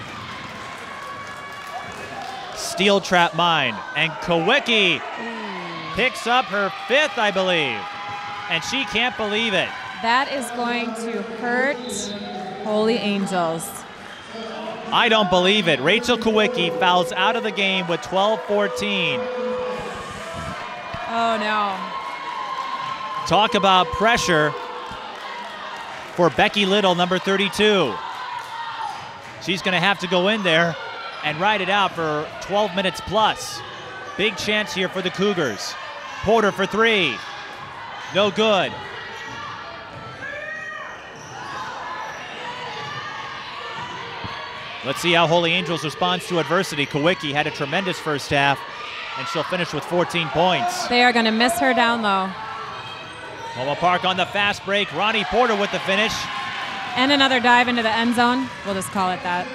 Steel trap mine. And Kowicki picks up her fifth, I believe. And she can't believe it. That is going to hurt Holy Angels. I don't believe it. Rachel Kowicki fouls out of the game with 12:14. Oh, no. Talk about pressure for Becky Little, number 32. She's going to have to go in there and ride it out for 12 minutes plus. Big chance here for the Cougars. Porter for three. No good. Let's see how Holy Angels responds to adversity. Kowicki had a tremendous first half, and she'll finish with 14 points. They are going to miss her down low. Como Park on the fast break. Ronnie Porter with the finish. And another dive into the end zone. We'll just call it that.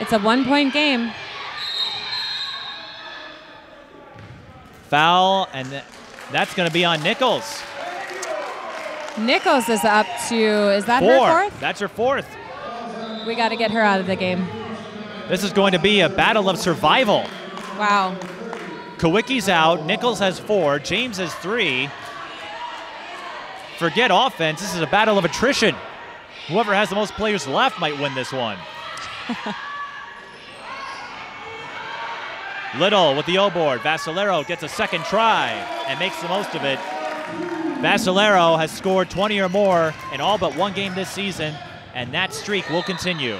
It's a one-point game. Foul, and that's going to be on Nichols. Nichols is up to, is that her fourth? That's her fourth. We got to get her out of the game. This is going to be a battle of survival. Wow. Kowicki's out. Nichols has 4. James has 3. Forget offense. This is a battle of attrition. Whoever has the most players left might win this one. Little with the O-board. Vascellaro gets a second try and makes the most of it. Vascellaro has scored 20 or more in all but one game this season, and that streak will continue.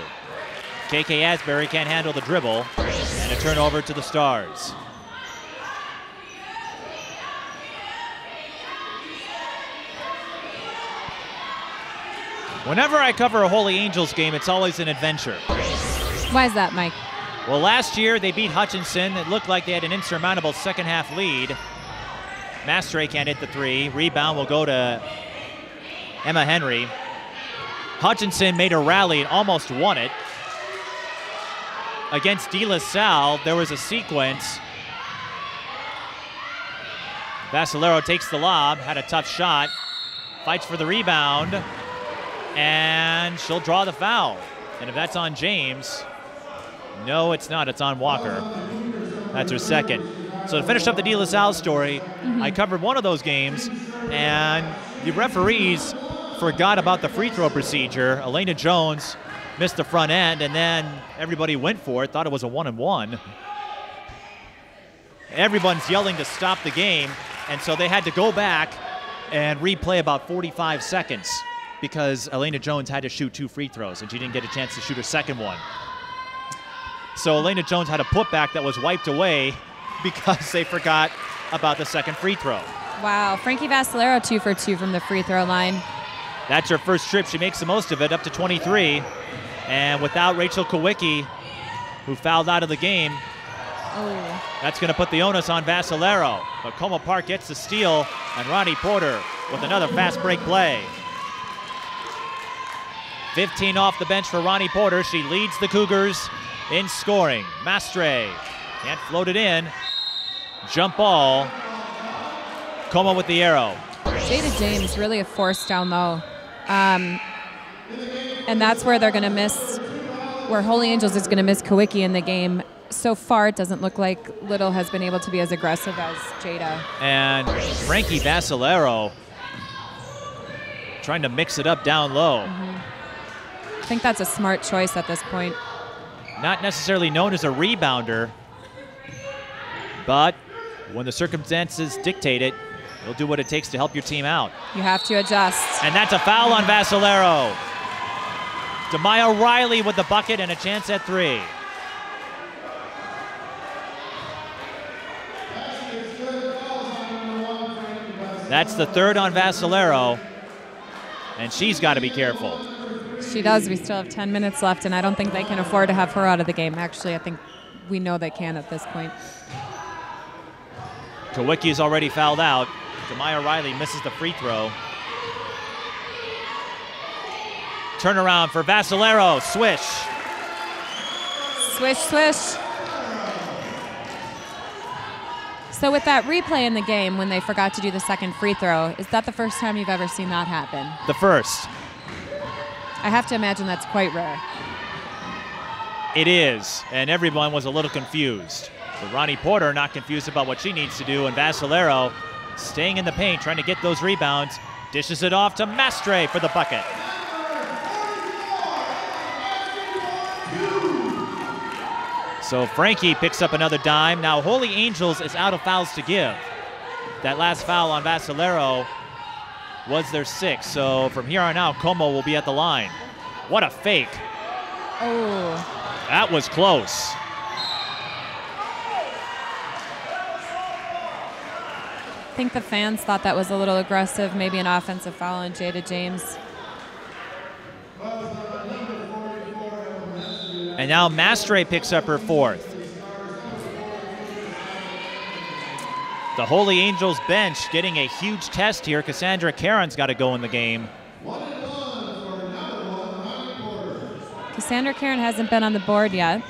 KK Asbury can't handle the dribble, and a turnover to the Stars. Whenever I cover a Holy Angels game, it's always an adventure. Why is that, Mike? Well, last year they beat Hutchinson. It looked like they had an insurmountable second half lead. Mastre can't hit the 3. Rebound will go to Emma Henry. Hutchinson made a rally and almost won it. Against De La Salle, there was a sequence. Vascellaro takes the lob, had a tough shot, fights for the rebound, and she'll draw the foul. And if that's on James, no, it's not. It's on Walker. That's her second. So to finish up the De La Salle story, I covered one of those games, and the referees forgot about the free throw procedure. Elena Jones missed the front end, and then everybody went for it, thought it was a 1-and-1. Everyone's yelling to stop the game, and so they had to go back and replay about 45 seconds because Elena Jones had to shoot 2 free throws, and she didn't get a chance to shoot her second one. So Elena Jones had a putback that was wiped away because they forgot about the second free throw. Wow, Frankie Vascellaro 2 for 2 from the free throw line. That's her first trip. She makes the most of it, up to 23. And without Rachel Kowicki, who fouled out of the game, that's going to put the onus on Vascellaro. But Como Park gets the steal, and Ronnie Porter with another fast break play. 15 off the bench for Ronnie Porter. She leads the Cougars in scoring. Mastre can't float it in. Jump ball. Como with the arrow. Jada James really a force down low. And that's where they're going to miss, where Holy Angels is going to miss Kowicki in the game. So far, it doesn't look like Little has been able to be as aggressive as Jada. And Frankie Vascellaro trying to mix it up down low. I think that's a smart choice at this point. Not necessarily known as a rebounder, but when the circumstances dictate it, he'll do what it takes to help your team out. You have to adjust. And that's a foul on Vascellaro. Demaya Riley with the bucket and a chance at 3. That's the third on Vascellaro, and she's got to be careful. She does. We still have 10 minutes left, and I don't think they can afford to have her out of the game. Actually, I think we know they can at this point. Kowicki's already fouled out. Demaya Riley misses the free throw. Turnaround for Vascellaro. Swish. Swish, swish. So with that replay in the game when they forgot to do the second free throw, is that the first time you've ever seen that happen? The first. I have to imagine that's quite rare. It is, and everyone was a little confused. But Ronnie Porter not confused about what she needs to do, and Vascellaro staying in the paint, trying to get those rebounds, dishes it off to Mastre for the bucket. So Frankie picks up another dime. Now Holy Angels is out of fouls to give. That last foul on Vascellaro was their 6th. So from here on out, Como will be at the line. What a fake. Oh. That was close. I think the fans thought that was a little aggressive, maybe an offensive foul on Jada James. And now Mastre picks up her 4th. The Holy Angels bench getting a huge test here. Cassandra Caron's got to go in the game. Cassandra Caron hasn't been on the board yet.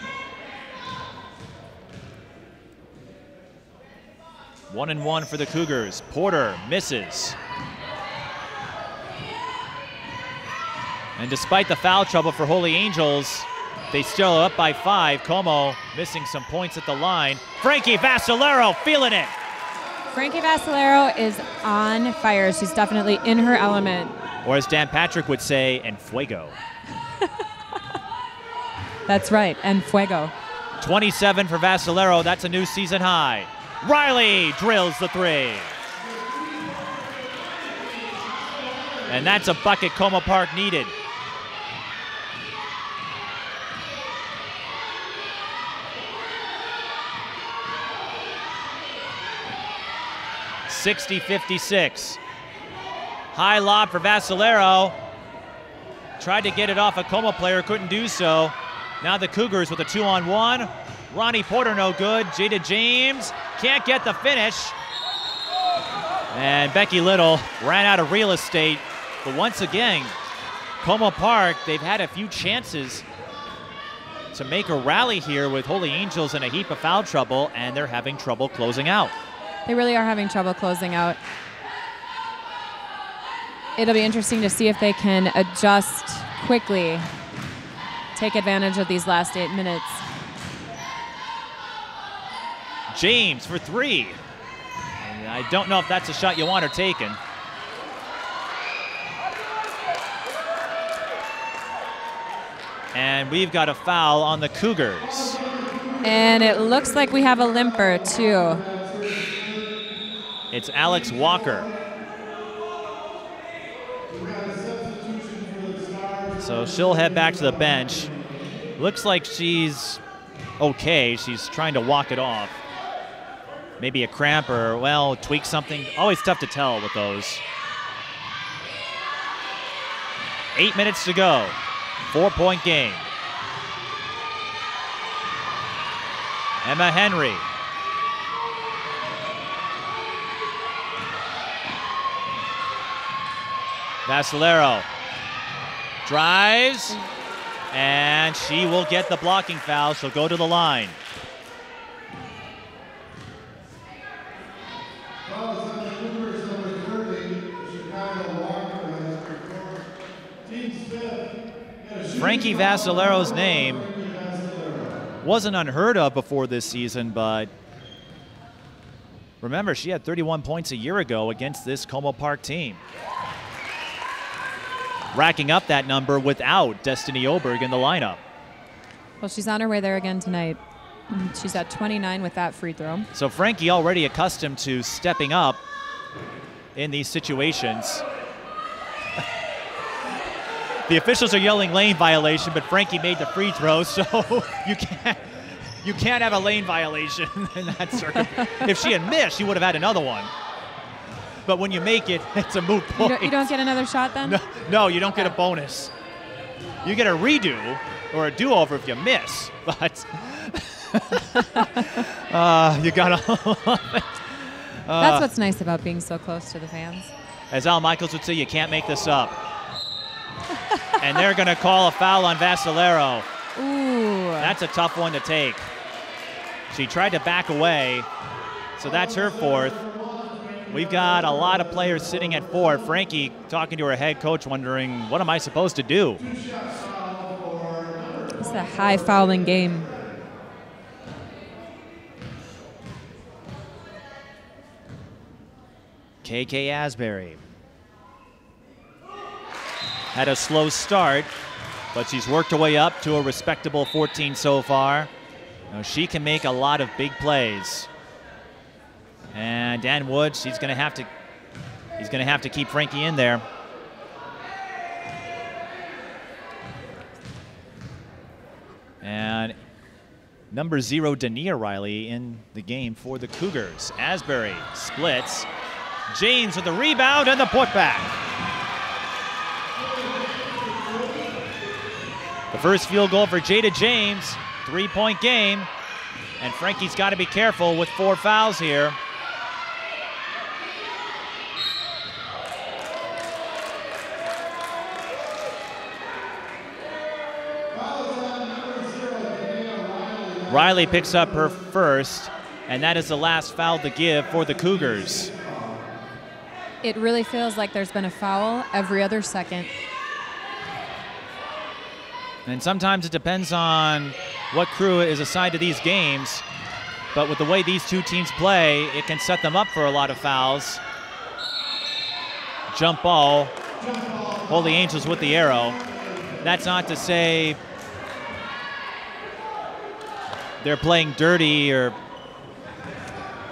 1-and-1 for the Cougars. Porter misses. And despite the foul trouble for Holy Angels, they still are up by 5. Como missing some points at the line. Frankie Vascellaro feeling it. Frankie Vascellaro is on fire. She's definitely in her element. Or as Dan Patrick would say, en fuego. That's right, en fuego. 27 for Vascellaro. That's a new season high. Riley drills the 3. And that's a bucket Como Park needed. (60-56). High lob for Vascellaro. Tried to get it off a Como player, couldn't do so. Now the Cougars with a 2-on-1. Ronnie Porter no good. Jada James can't get the finish. And Becky Little ran out of real estate. But once again, Como Park, they've had a few chances to make a rally here with Holy Angels in a heap of foul trouble, and they're having trouble closing out. They really are having trouble closing out. It'll be interesting to see if they can adjust quickly, take advantage of these last 8 minutes. James for 3. And I don't know if that's a shot you want her taken. And we've got a foul on the Cougars. And it looks like we have a limper, too. It's Alex Walker. So she'll head back to the bench. Looks like she's okay. She's trying to walk it off. Maybe a cramp or, well, tweak something. Always tough to tell with those. 8 minutes to go. 4-point game. Emma Henry. Vascellaro drives, and she will get the blocking foul. She'll go to the line. Frankie Vascellaro's name wasn't unheard of before this season, but remember, she had 31 points a year ago against this Como Park team. Racking up that number without Destiny Oberg in the lineup. Well, she's on her way there again tonight. She's at 29 with that free throw. So Frankie already accustomed to stepping up in these situations. The officials are yelling lane violation, but Frankie made the free throw, so you can't have a lane violation in that circuit. If she had missed, she would have had another one. But when you make it, it's a moot point. You don't get another shot then? No, you don't get a bonus. You get a redo or a do-over if you miss, but you gotta love it. That's what's nice about being so close to the fans. As Al Michaels would say, you can't make this up. And they're gonna call a foul on Vascellaro. Ooh. That's a tough one to take. She tried to back away, so that's her 4th. We've got a lot of players sitting at 4. Frankie talking to her head coach, wondering, what am I supposed to do? It's a high fouling game. KK Asbury had a slow start, but she's worked her way up to a respectable 14 so far. Now she can make a lot of big plays. And Dan Woods, he's going to have to keep Frankie in there. And number 0, Dania Riley in the game for the Cougars. Asbury splits. James with the rebound and the putback. The first field goal for Jada James. 3-point game. And Frankie's got to be careful with 4 fouls here. Riley picks up her first, and that is the last foul to give for the Cougars. It really feels like there's been a foul every other second. And sometimes it depends on what crew is assigned to these games. But with the way these two teams play, it can set them up for a lot of fouls. Jump ball. Holy Angels with the arrow. That's not to say they're playing dirty or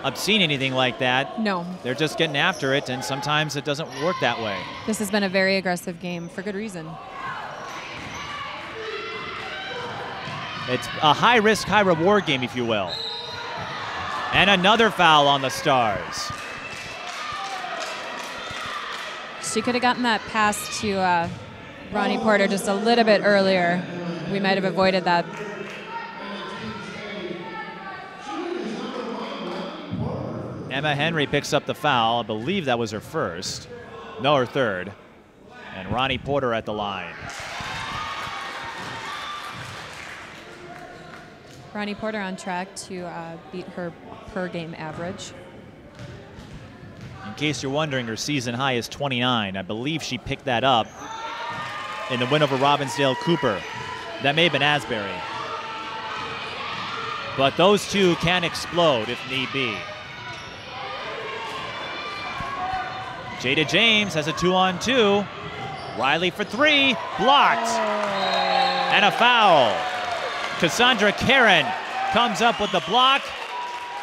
obscene, anything like that. No. They're just getting after it, and sometimes it doesn't work that way. This has been a very aggressive game for good reason. It's a high-risk, high-reward game, if you will. And another foul on the Stars. She could have gotten that pass to Ronnie Porter just a little bit earlier. We might have avoided that. Emma Henry picks up the foul. I believe that was her first. No, her third. And Ronnie Porter at the line. Ronnie Porter on track to beat her per-game average. In case you're wondering, her season high is 29. I believe she picked that up in the win over Robbinsdale Cooper. That may have been Asbury. But those two can explode if need be. Jada James has a 2-on-2. Riley for three, blocked. And a foul. Cassandra Karen comes up with the block.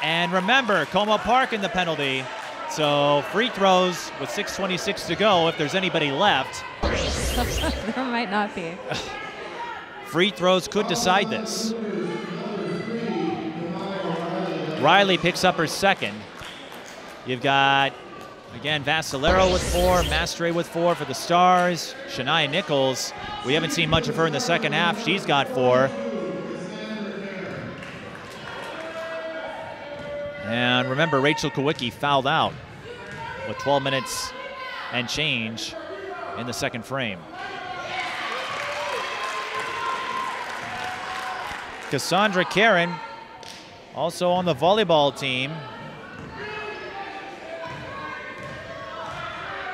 And remember, Como Park in the penalty. So free throws with 6:26 to go if there's anybody left. There might not be. Free throws could decide this. Riley picks up her second. You've got, again, Vascellaro with 4, Mastre with 4 for the Stars. Shania Nichols, we haven't seen much of her in the second half. She's got 4. And remember, Rachel Kowicki fouled out with 12 minutes and change in the second frame. Cassandra Karen, also on the volleyball team.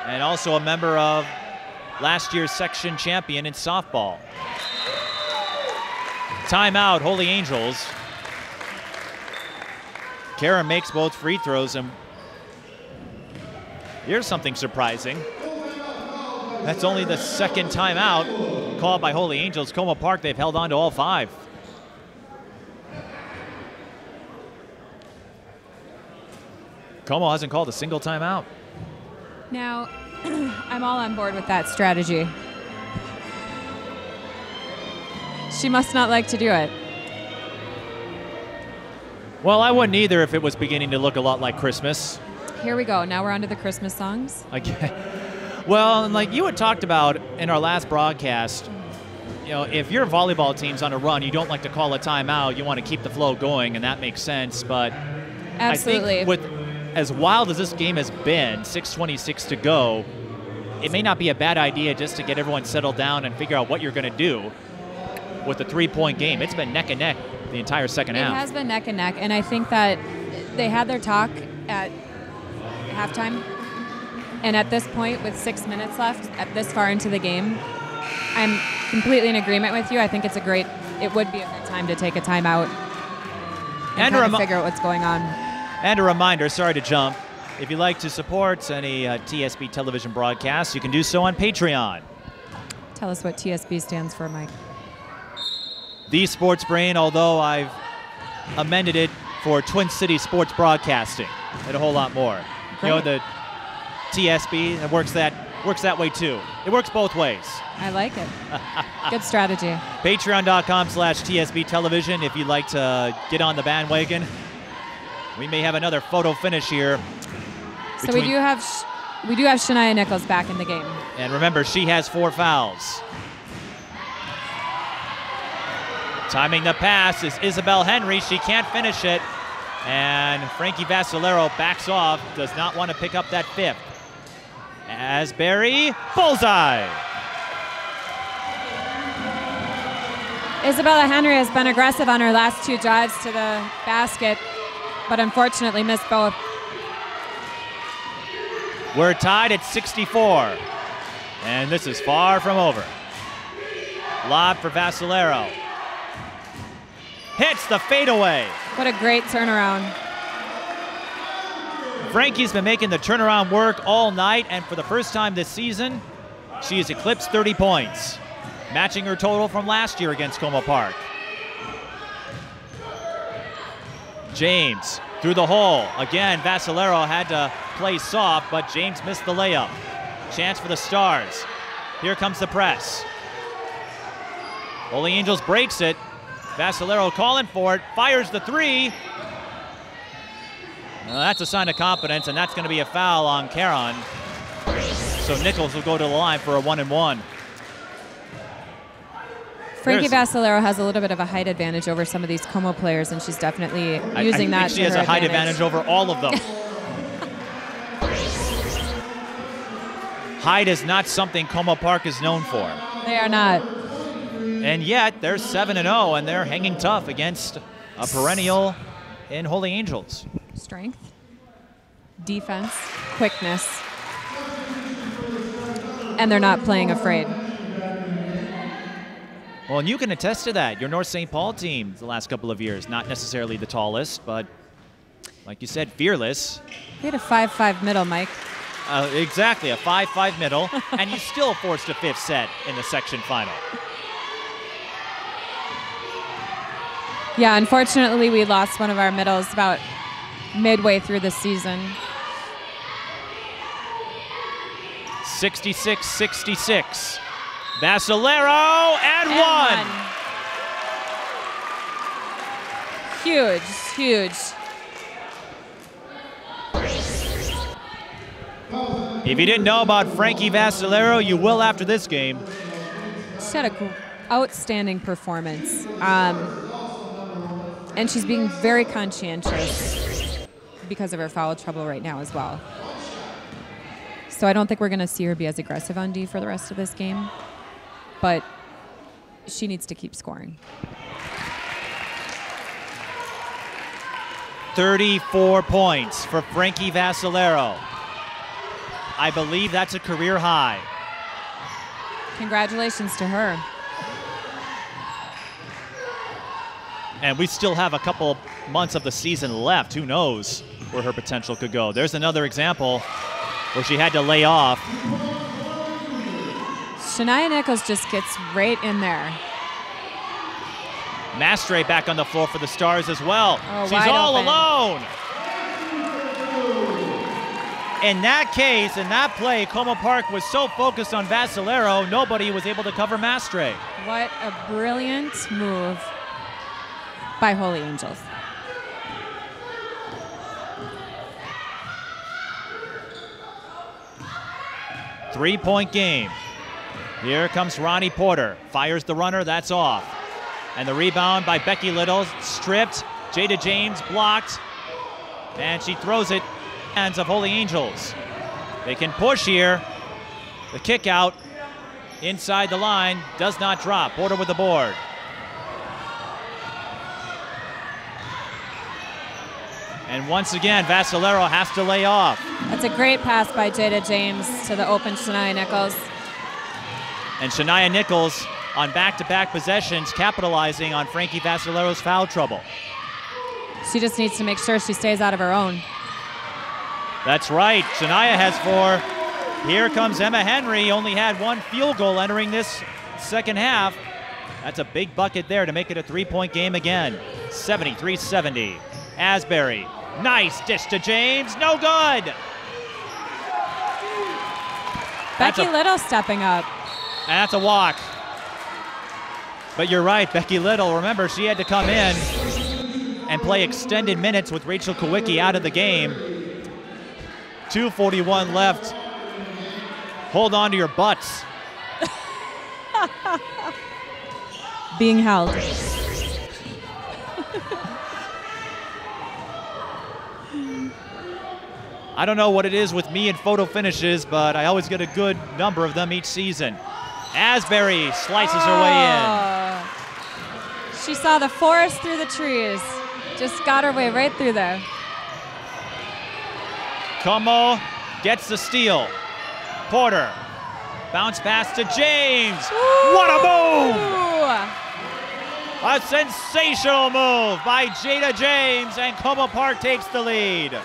And also a member of last year's section champion in softball. Timeout, Holy Angels. Karen makes both free throws, and here's something surprising. That's only the second timeout called by Holy Angels. Como Park, they've held on to all 5. Como hasn't called a single timeout. Now, I'm all on board with that strategy. She must not like to do it. Well, I wouldn't either if it was beginning to look a lot like Christmas. Here we go. Now we're on to the Christmas songs. Okay. Well, and like you had talked about in our last broadcast, you know, if your volleyball team's on a run, you don't like to call a timeout. You want to keep the flow going, and that makes sense. But absolutely, I think with as wild as this game has been, 6:26 to go, it may not be a bad idea just to get everyone settled down and figure out what you're going to do with the 3-point game. It's been neck and neck the entire second half. It has been neck and neck, and I think that they had their talk at halftime. And at this point, with 6 minutes left, at this far into the game, I'm completely in agreement with you. I think it would be a good time to take a timeout and kind of figure out what's going on. And a reminder, sorry to jump, if you'd like to support any TSB television broadcasts, you can do so on Patreon. Tell us what TSB stands for, Mike. The Sports Brain, although I've amended it for Twin City Sports Broadcasting and a whole lot more. Great. You know, the TSB, it works that way too. It works both ways. I like it. Good strategy. Patreon.com/TSB television if you'd like to get on the bandwagon. We may have another photo finish here. So we do have Shania Nichols back in the game. And remember, she has 4 fouls. Timing the pass is Isabel Henry. She can't finish it. And Frankie Vascellaro backs off, does not want to pick up that 5th. Asbury, bullseye. Isabella Henry has been aggressive on her last 2 drives to the basket, but unfortunately missed both. We're tied at 64, and this is far from over. Lob for Vascellaro. Hits the fadeaway. What a great turnaround. Frankie's been making the turnaround work all night, and for the first time this season, she has eclipsed 30 points, matching her total from last year against Como Park. James through the hole. Again, Vascellaro had to play soft, but James missed the layup. Chance for the Stars. Here comes the press. Holy Angels breaks it. Vascellaro calling for it, fires the three. Well, that's a sign of confidence, and that's going to be a foul on Caron. So Nichols will go to the line for a 1-and-1. Frankie Vascellaro has a little bit of a height advantage over some of these Como players, and she's definitely using that. I think she has a height advantage over all of them. Height is not something Como Park is known for. They are not. And yet, they're 7-0, and they're hanging tough against a perennial in Holy Angels. Strength, defense, quickness, and they're not playing afraid. Well, and you can attest to that. Your North St. Paul team the last couple of years, not necessarily the tallest, but like you said, fearless. They had a 5-5 middle, Mike. Exactly, a 5-5 middle, and you still forced a fifth set in the section final. Yeah, unfortunately, we lost one of our middles about midway through the season. 66-66. Vascellaro and one. Huge, huge. If you didn't know about Frankie Vascellaro, you will after this game. She had an outstanding performance. And she's being very conscientious because of her foul trouble right now as well. So I don't think we're going to see her be as aggressive on D for the rest of this game. But she needs to keep scoring. 34 points for Frankie Vascellaro. I believe that's a career high. Congratulations to her. And we still have a couple months of the season left. Who knows where her potential could go. There's another example where she had to lay off. Shania Nichols just gets right in there. Mastre back on the floor for the Stars as well. Oh, she's wide all open. alone. In that case, in that play, Como Park was so focused on Vascellaro, nobody was able to cover Mastre. What a brilliant move by Holy Angels. Three-point game. Here comes Ronnie Porter. Fires the runner, that's off. And the rebound by Becky Little, stripped. Jada James blocked. And she throws it in the hands of Holy Angels. They can push here. The kick out inside the line does not drop. Porter with the board. And once again, Vascellaro has to lay off. That's a great pass by Jada James to the open Shania Nichols. And Shania Nichols on back-to-back possessions, capitalizing on Frankie Vascellaro's foul trouble. She just needs to make sure she stays out of her own. That's right. Shania has four. Here comes Emma Henry. Only had one field goal entering this second half. That's a big bucket there to make it a three-point game again. 73-70. Asbury. Nice dish to James. No good. Becky Little stepping up. And that's a walk. But you're right, Becky Little. Remember, she had to come in and play extended minutes with Rachel Kowicki out of the game. 2:41 left. Hold on to your butts. Being held. I don't know what it is with me and photo finishes, but I always get a good number of them each season. Asbury slices her way in. She saw the forest through the trees. Just got her way right through there. Como gets the steal. Porter Bounce pass to James. Ooh. What a move! A sensational move by Jada James, and Como Park takes the lead.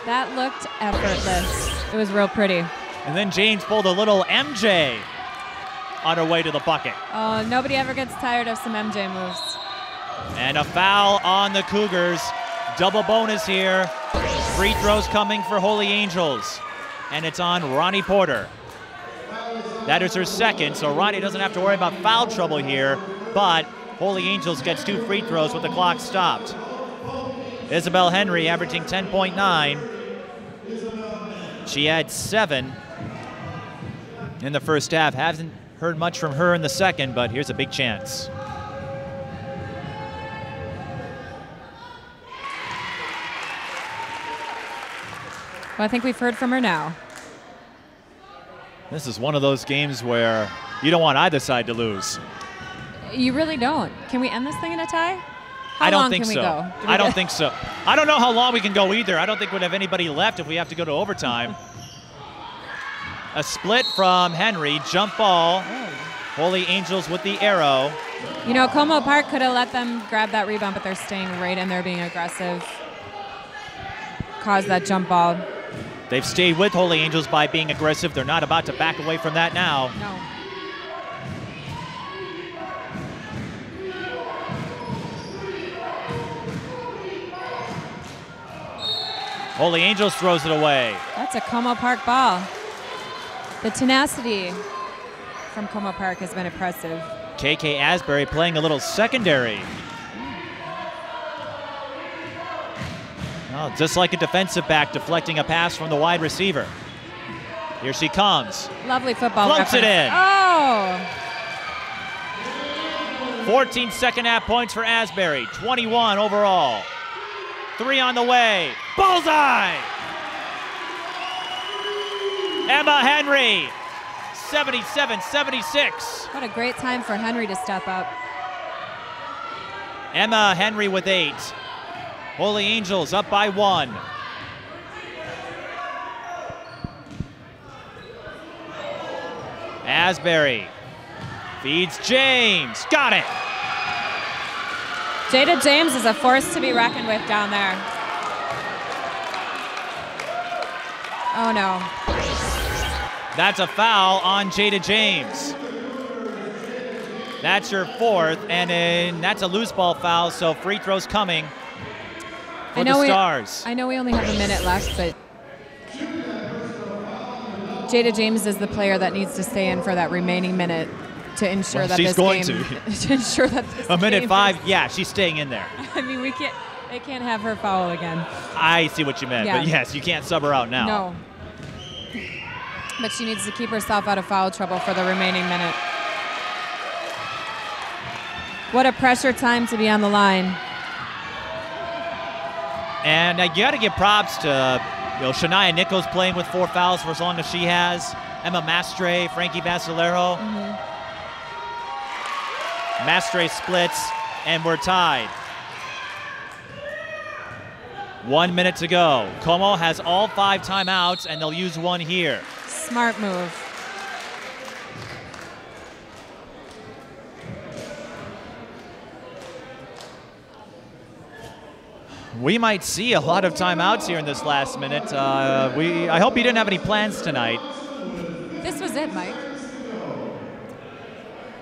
That looked effortless. It was real pretty. And then James pulled a little MJ on her way to the bucket. Oh, nobody ever gets tired of some MJ moves. And a foul on the Cougars. Double bonus here. Free throws coming for Holy Angels. And it's on Ronnie Porter. That is her second, so Ronnie doesn't have to worry about foul trouble here, but Holy Angels gets 2 free throws with the clock stopped. Isabel Henry averaging 10.9. She had 7 in the first half. Haven't heard much from her in the second, but here's a big chance. Well, I think we've heard from her now. This is one of those games where you don't want either side to lose. You really don't. Can we end this thing in a tie? How I don't long think can so. we go? I don't think so. I don't know how long we can go either. I don't think we'd have anybody left if we have to go to overtime. A split from Henry, jump ball. Holy Angels with the arrow. You know, Como Park could have let them grab that rebound, but they're staying right in there, being aggressive. Caused that jump ball. They've stayed with Holy Angels by being aggressive. They're not about to back away from that now. No. Holy Angels throws it away. That's a Como Park ball. The tenacity from Como Park has been impressive. KK Asbury playing a little secondary. Oh, just like a defensive back deflecting a pass from the wide receiver. Here she comes. Lovely football Floats it reference. in. Oh! 14 second half points for Asbury, 21 overall. 3 on the way. Bullseye! Emma Henry, 77-76. What a great time for Henry to step up. Emma Henry with 8. Holy Angels up by 1. Asbury feeds James. Got it. Jada James is a force to be reckoned with down there. Oh no. That's a foul on Jada James. That's her 4th, and then that's a loose ball foul, so free throws coming for the Stars. I know we only have a minute left, but Jada James is the player that needs to stay in for that remaining minute to ensure that she's this going game, to. to ensure that this A minute game 5, yeah, she's staying in there. I mean, they can't have her foul again. I see what you meant, Yeah. but yes, you can't sub her out now. No. But she needs to keep herself out of foul trouble for the remaining minute. What a pressure time to be on the line. And you got to give props to Shania Nichols playing with 4 fouls for as long as she has. Emma Mastre, Frankie Vascellaro. Mastre splits, and we're tied. 1 minute to go. Como has all 5 timeouts, and they'll use 1 here. Smart move. We might see a lot of timeouts here in this last minute. I hope you didn't have any plans tonight. This was it, Mike.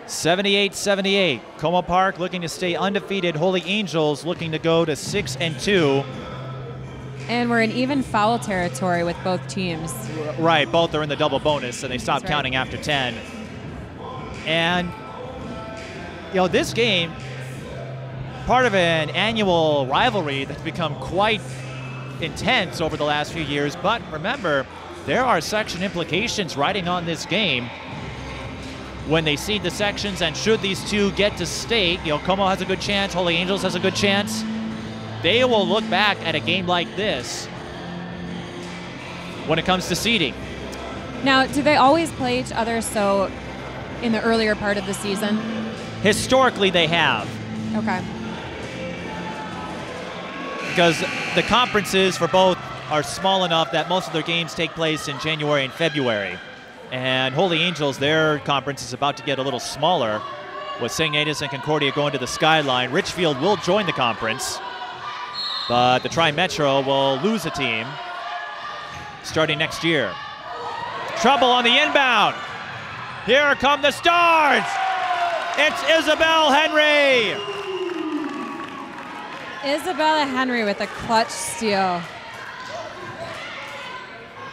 78-78. Como Park looking to stay undefeated. Holy Angels looking to go to 6-2. And we're in even foul territory with both teams. Right, both are in the double bonus, and they stop That's right. counting after 10. And, this game, part of an annual rivalry that's become quite intense over the last few years. But remember, there are section implications riding on this game when they seed the sections, and should these two get to state, Como has a good chance, Holy Angels has a good chance. They will look back at a game like this when it comes to seeding. Now, do they always play each other so in the earlier part of the season? Historically, they have. Okay. Because the conferences for both are small enough that most of their games take place in January and February. And Holy Angels, their conference is about to get a little smaller with St. Agnes and Concordia going to the Skyline. Richfield will join the conference, but the Tri-Metro will lose a team starting next year. Trouble on the inbound. Here come the Stars. It's Isabel Henry. Isabella Henry with a clutch steal.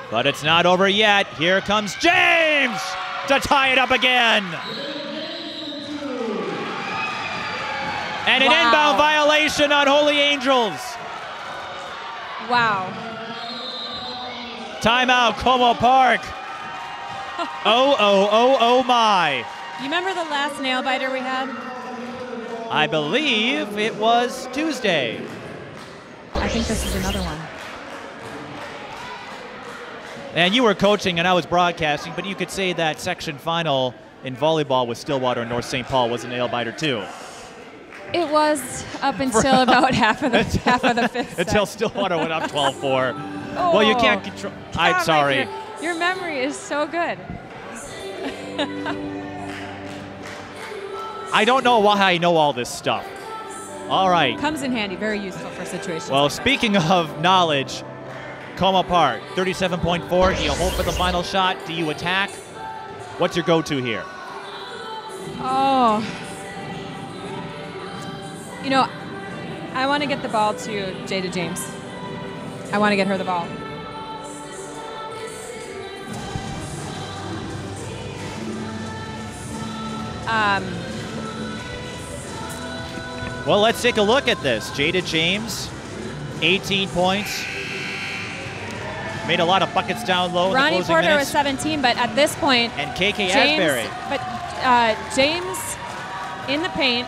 But it's not over yet. Here comes James to tie it up again. And an inbound violation on Holy Angels. Wow. Timeout, Como Park. Oh my. You remember the last nail biter we had? I believe it was Tuesday. I think this is another one. And you were coaching and I was broadcasting, but you could say that section final in volleyball with Stillwater and North St. Paul was a nail biter too. It was up until about half of the fifth set. Until Stillwater went up 12-4. Oh, well, you can't control. I'm sorry. Your memory is so good. I don't know why I know all this stuff. All right. Comes in handy. Very useful for situations. Well, like speaking of knowledge, Como Park, 37.4. Do you hope for the final shot? Do you attack? What's your go-to here? Oh. You know, I want to get the ball to Jada James. I want to get her the ball. Well, let's take a look at this. Jada James, 18 points. Made a lot of buckets down low in the Ronnie closing Porter minutes. was 17, but at this point, And KK James, Asbury. But James in the paint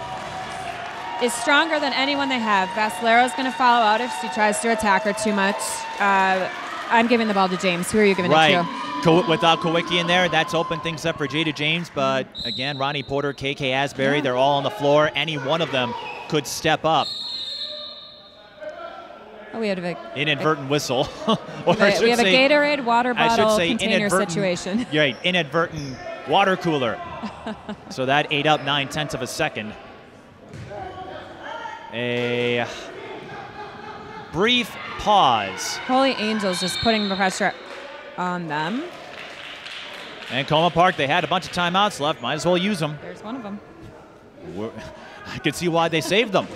is stronger than anyone they have. Vascellaro is going to follow out if she tries to attack her too much. I'm giving the ball to James. Who are you giving it to? Without Kowicki in there, that's opened things up for Jada James. But again, Ronnie Porter, KK Asbury, they're all on the floor. Any one of them could step up. Oh, we had a inadvertent whistle. we have a Gatorade water bottle container situation. Right, inadvertent water cooler. So that ate up 9/10 of a second. A brief pause. Holy Angels just putting the pressure on them. And Como Park, they had a bunch of timeouts left. Might as well use them. There's one of them. I could see why they saved them.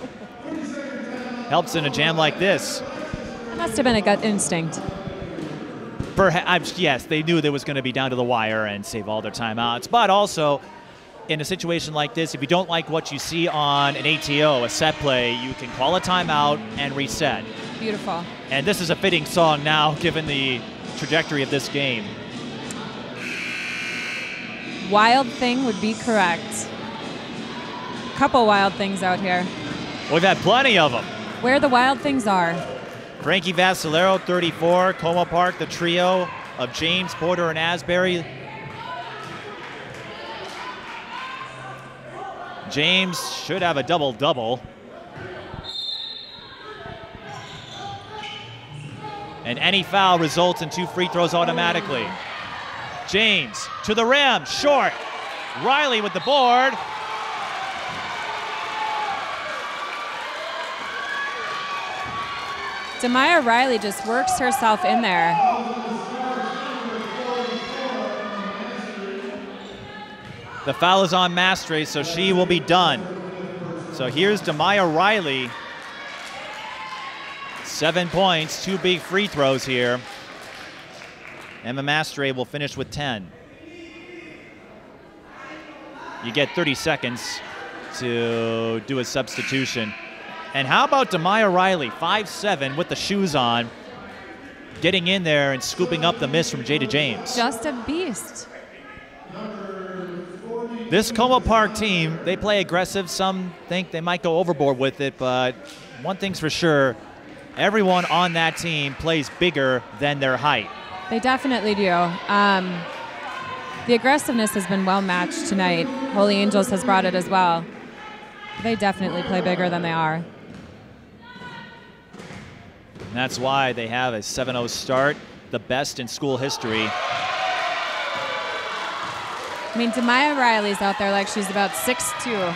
Helps in a jam like this. It must have been a gut instinct. Perhaps, yes, they knew they was going to be down to the wire and save all their timeouts. But also, in a situation like this, if you don't like what you see on an ATO, a set play, you can call a timeout and reset. Beautiful. And this is a fitting song now, given the trajectory of this game. Wild Thing would be correct. Couple wild things out here. We've had plenty of them. Where the wild things are. Frankie Vascellaro, 34. Como Park, the trio of James, Porter, and Asbury. James should have a double-double. And any foul results in 2 free throws automatically. James to the rim, short. Riley with the board. Demaya Riley just works herself in there. The foul is on Mastre, so she will be done. So here's Demaya Riley. 7 points, 2 big free throws here. Emma Mastre will finish with 10. You get 30 seconds to do a substitution. And how about Demaya Riley, 5'7", with the shoes on, getting in there and scooping up the miss from Jada James. Just a beast. This Como Park team, they play aggressive. Some think they might go overboard with it, but one thing's for sure, everyone on that team plays bigger than their height. They definitely do. The aggressiveness has been well matched tonight. Holy Angels has brought it as well. They definitely play bigger than they are. And that's why they have a 7-0 start, the best in school history. I mean, Demaya Riley's out there like she's about 6'2".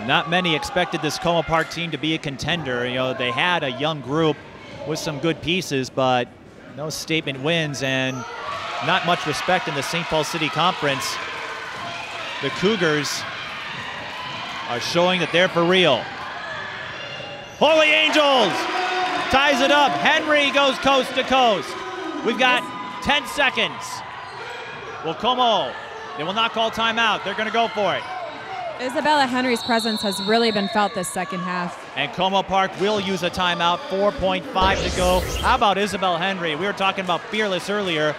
Not many expected this Como Park team to be a contender. You know, they had a young group with some good pieces, but no statement wins and not much respect in the St. Paul City Conference. The Cougars are showing that they're for real. Holy Angels ties it up. Henry goes coast to coast. We've got 10 seconds. Well, Como, they will not call timeout. They're going to go for it. Isabella Henry's presence has really been felt this second half. And Como Park will use a timeout, 4.5 to go. How about Isabel Henry? We were talking about fearless earlier,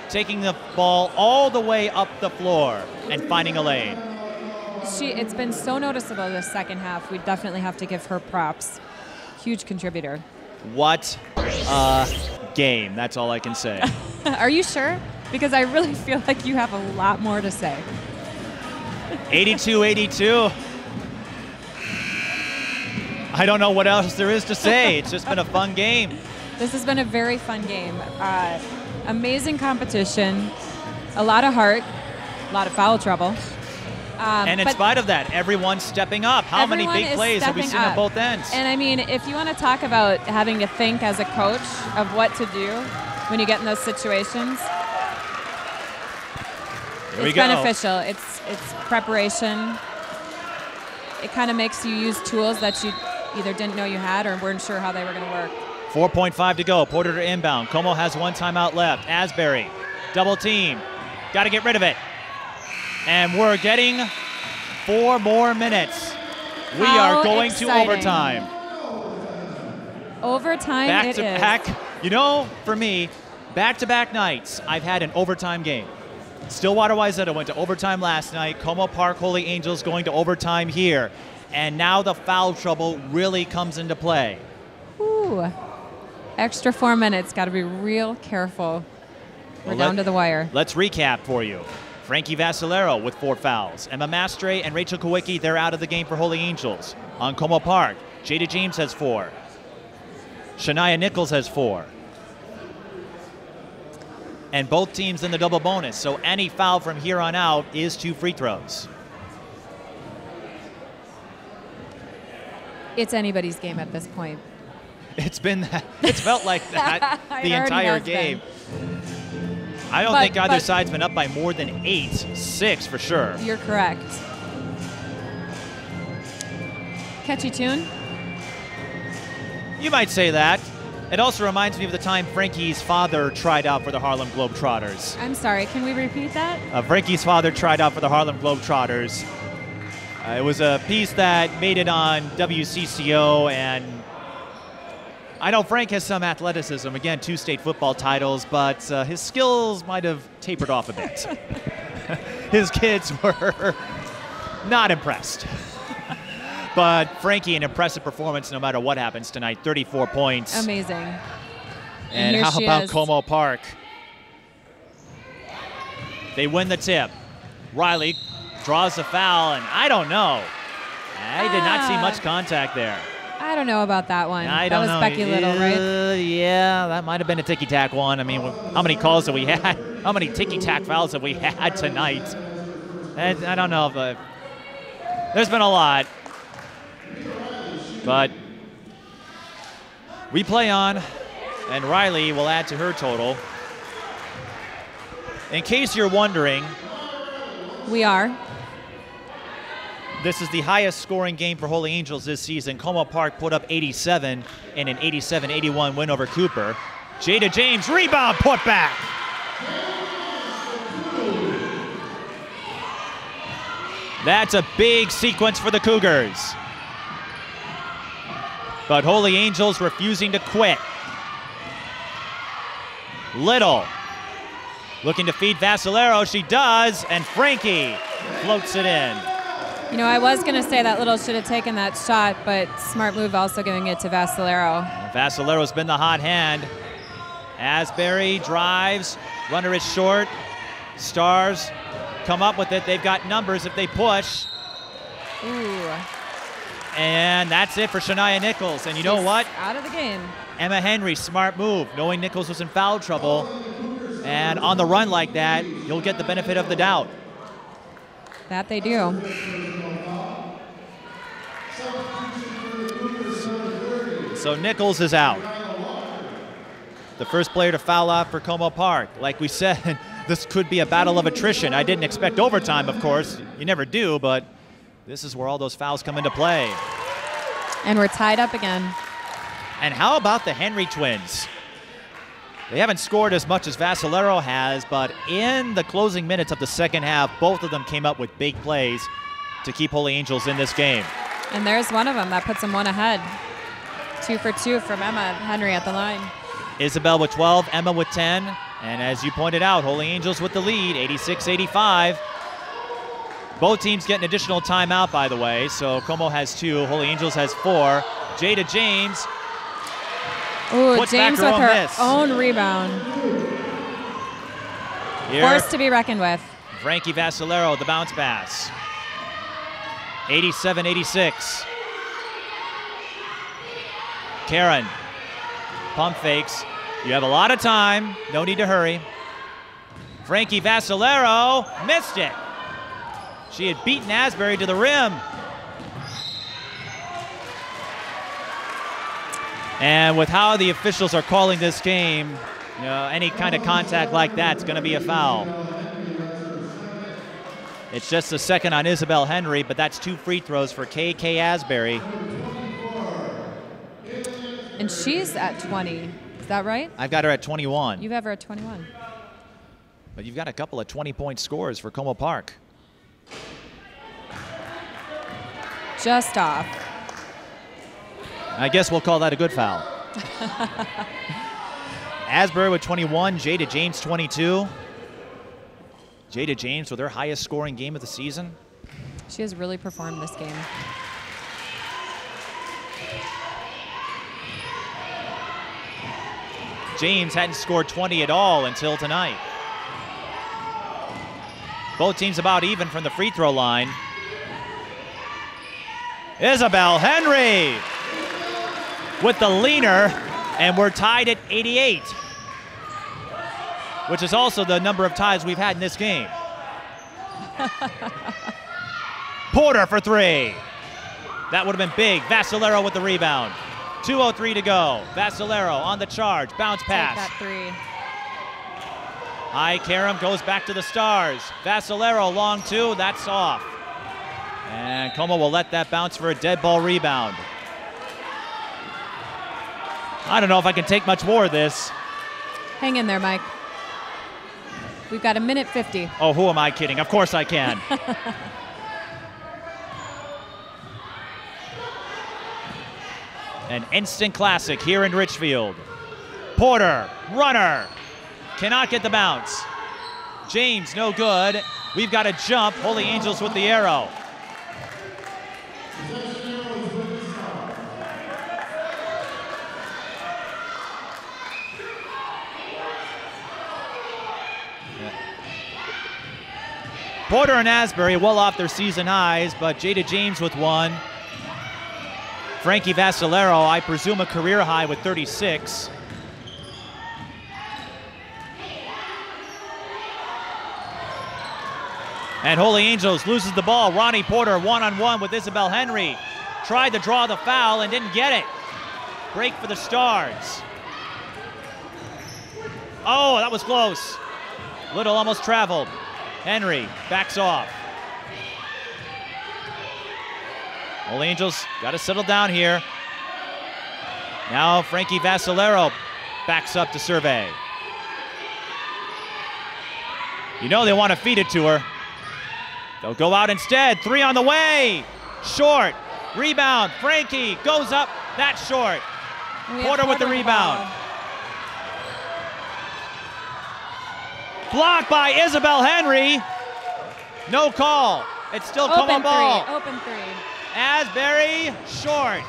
taking the ball all the way up the floor and finding a lane. It's been so noticeable this second half. We definitely have to give her props. Huge contributor. What a game. That's all I can say. Are you sure? Because I really feel like you have a lot more to say. 82-82. I don't know what else there is to say. It's just been a fun game. This has been a very fun game. Amazing competition, a lot of heart, a lot of foul trouble. And in spite of that, everyone's stepping up. How many big plays have we seen on both ends? And I mean, if you want to talk about having to think as a coach of what to do when you get in those situations, it's beneficial. It's preparation. It kind of makes you use tools that you either didn't know you had or weren't sure how they were going to work. 4.5 to go. Porter to inbound. Como has one timeout left. Asbury, double team. Got to get rid of it. And we're getting 4 more minutes. We are going to overtime. Overtime back to back. You know, for me, back-to-back nights, I've had an overtime game. Stillwater Wayzata went to overtime last night. Como Park Holy Angels going to overtime here. And now the foul trouble really comes into play. Ooh. Extra 4 minutes. Got to be real careful. We're down to the wire. Let's recap for you. Frankie Vascellaro with 4 fouls. Emma Mastre and Rachel Kowicki, they're out of the game for Holy Angels. On Como Park, Jada James has 4. Shania Nichols has 4. And both teams in the double bonus, so any foul from here on out is 2 free throws. It's anybody's game at this point. It's been that. It's felt like that the entire game. I don't think either side's been up by more than 8, 6 for sure. You're correct. Catchy tune? You might say that. It also reminds me of the time Frankie's father tried out for the Harlem Globetrotters. I'm sorry, can we repeat that? Frankie's father tried out for the Harlem Globetrotters. It was a piece that made it on WCCO, and I know Frank has some athleticism. Again, 2 state football titles, but his skills might have tapered off a bit. His kids were not impressed. But Frankie, an impressive performance no matter what happens tonight. 34 points. Amazing. And how about Como Park? They win the tip. Riley draws the foul, and I don't know. I did not see much contact there. I don't know about that one. I don't know. That was Becky Little, right? Yeah, that might have been a ticky-tack one. I mean, how many calls have we had? How many ticky-tack fouls have we had tonight? And I don't know if there's been a lot. But we play on, and Riley will add to her total. In case you're wondering, we are. This is the highest scoring game for Holy Angels this season. Como Park put up 87 in an 87-81 win over Cooper. Jada James, rebound, put back. That's a big sequence for the Cougars. But Holy Angels refusing to quit. Little looking to feed Vascellaro. She does, and Frankie floats it in. You know, I was going to say that Little should have taken that shot, but smart move also giving it to Vascellaro. Vascellaro's been the hot hand. Asbury drives. Runner is short. Stars come up with it. They've got numbers if they push. Ooh. And that's it for Shania Nichols. And you know what? Out of the game. Emma Henry, smart move, knowing Nichols was in foul trouble. And on the run like that, you'll get the benefit of the doubt. That they do. So Nichols is out. The first player to foul out for Como Park. Like we said, this could be a battle of attrition. I didn't expect overtime, of course. You never do, but this is where all those fouls come into play. And we're tied up again. And how about the Henry twins? They haven't scored as much as Vascellaro has, but in the closing minutes of the second half, both of them came up with big plays to keep Holy Angels in this game. And there's one of them that puts them one ahead. 2 for 2 from Emma Henry at the line. Isabel with 12, Emma with 10. And as you pointed out, Holy Angels with the lead, 86-85. Both teams get an additional timeout, by the way. So Como has 2, Holy Angels has 4. Jada James. Ooh, James with her own rebound. Force to be reckoned with. Frankie Vascellaro, the bounce pass. 87-86. Karen, pump fakes. You have a lot of time. No need to hurry. Frankie Vascellaro missed it. She had beaten Asbury to the rim. And with how the officials are calling this game, you know, any kind of contact like that's going to be a foul. It's just a second on Isabel Henry, but that's 2 free throws for KK Asbury. And she's at 20. Is that right? I've got her at 21. You have her at 21. But you've got a couple of 20-point scores for Como Park. Just off. I guess we'll call that a good foul. Asbury with 21, Jada James 22. Jada James with her highest scoring game of the season. She has really performed this game. James hadn't scored 20 at all until tonight. Both teams about even from the free throw line. Isabel Henry with the leaner, and we're tied at 88, which is also the number of ties we've had in this game. Porter for 3. That would have been big. Vascellaro with the rebound. 2:03 to go. Vascellaro on the charge. Bounce pass. Take that 3. High Karam goes back to the Stars. Vascellaro long 2. That's off. And Como will let that bounce for a dead ball rebound. I don't know if I can take much more of this. Hang in there, Mike. We've got 1:50. Oh, who am I kidding? Of course I can. An instant classic here in Richfield. Porter, runner, cannot get the bounce. James, no good. We've got a jump. Holy Angels with the arrow. Porter and Asbury well off their season highs, but Jada James with 1. Frankie Vascellaro, I presume a career high with 36. And Holy Angels loses the ball. Ronnie Porter one-on-one with Isabel Henry. Tried to draw the foul and didn't get it. Break for the Stars. Oh, that was close. Little almost traveled. Henry backs off. Holy Angels got to settle down here. Now Frankie Vascellaro backs up to survey. You know they want to feed it to her. They'll go out instead. 3 on the way. Short. Rebound. Frankie goes up. That's short. Porter with the rebound. Blocked by Isabel Henry. No call. It's still Como ball. Open 3. Asbury short.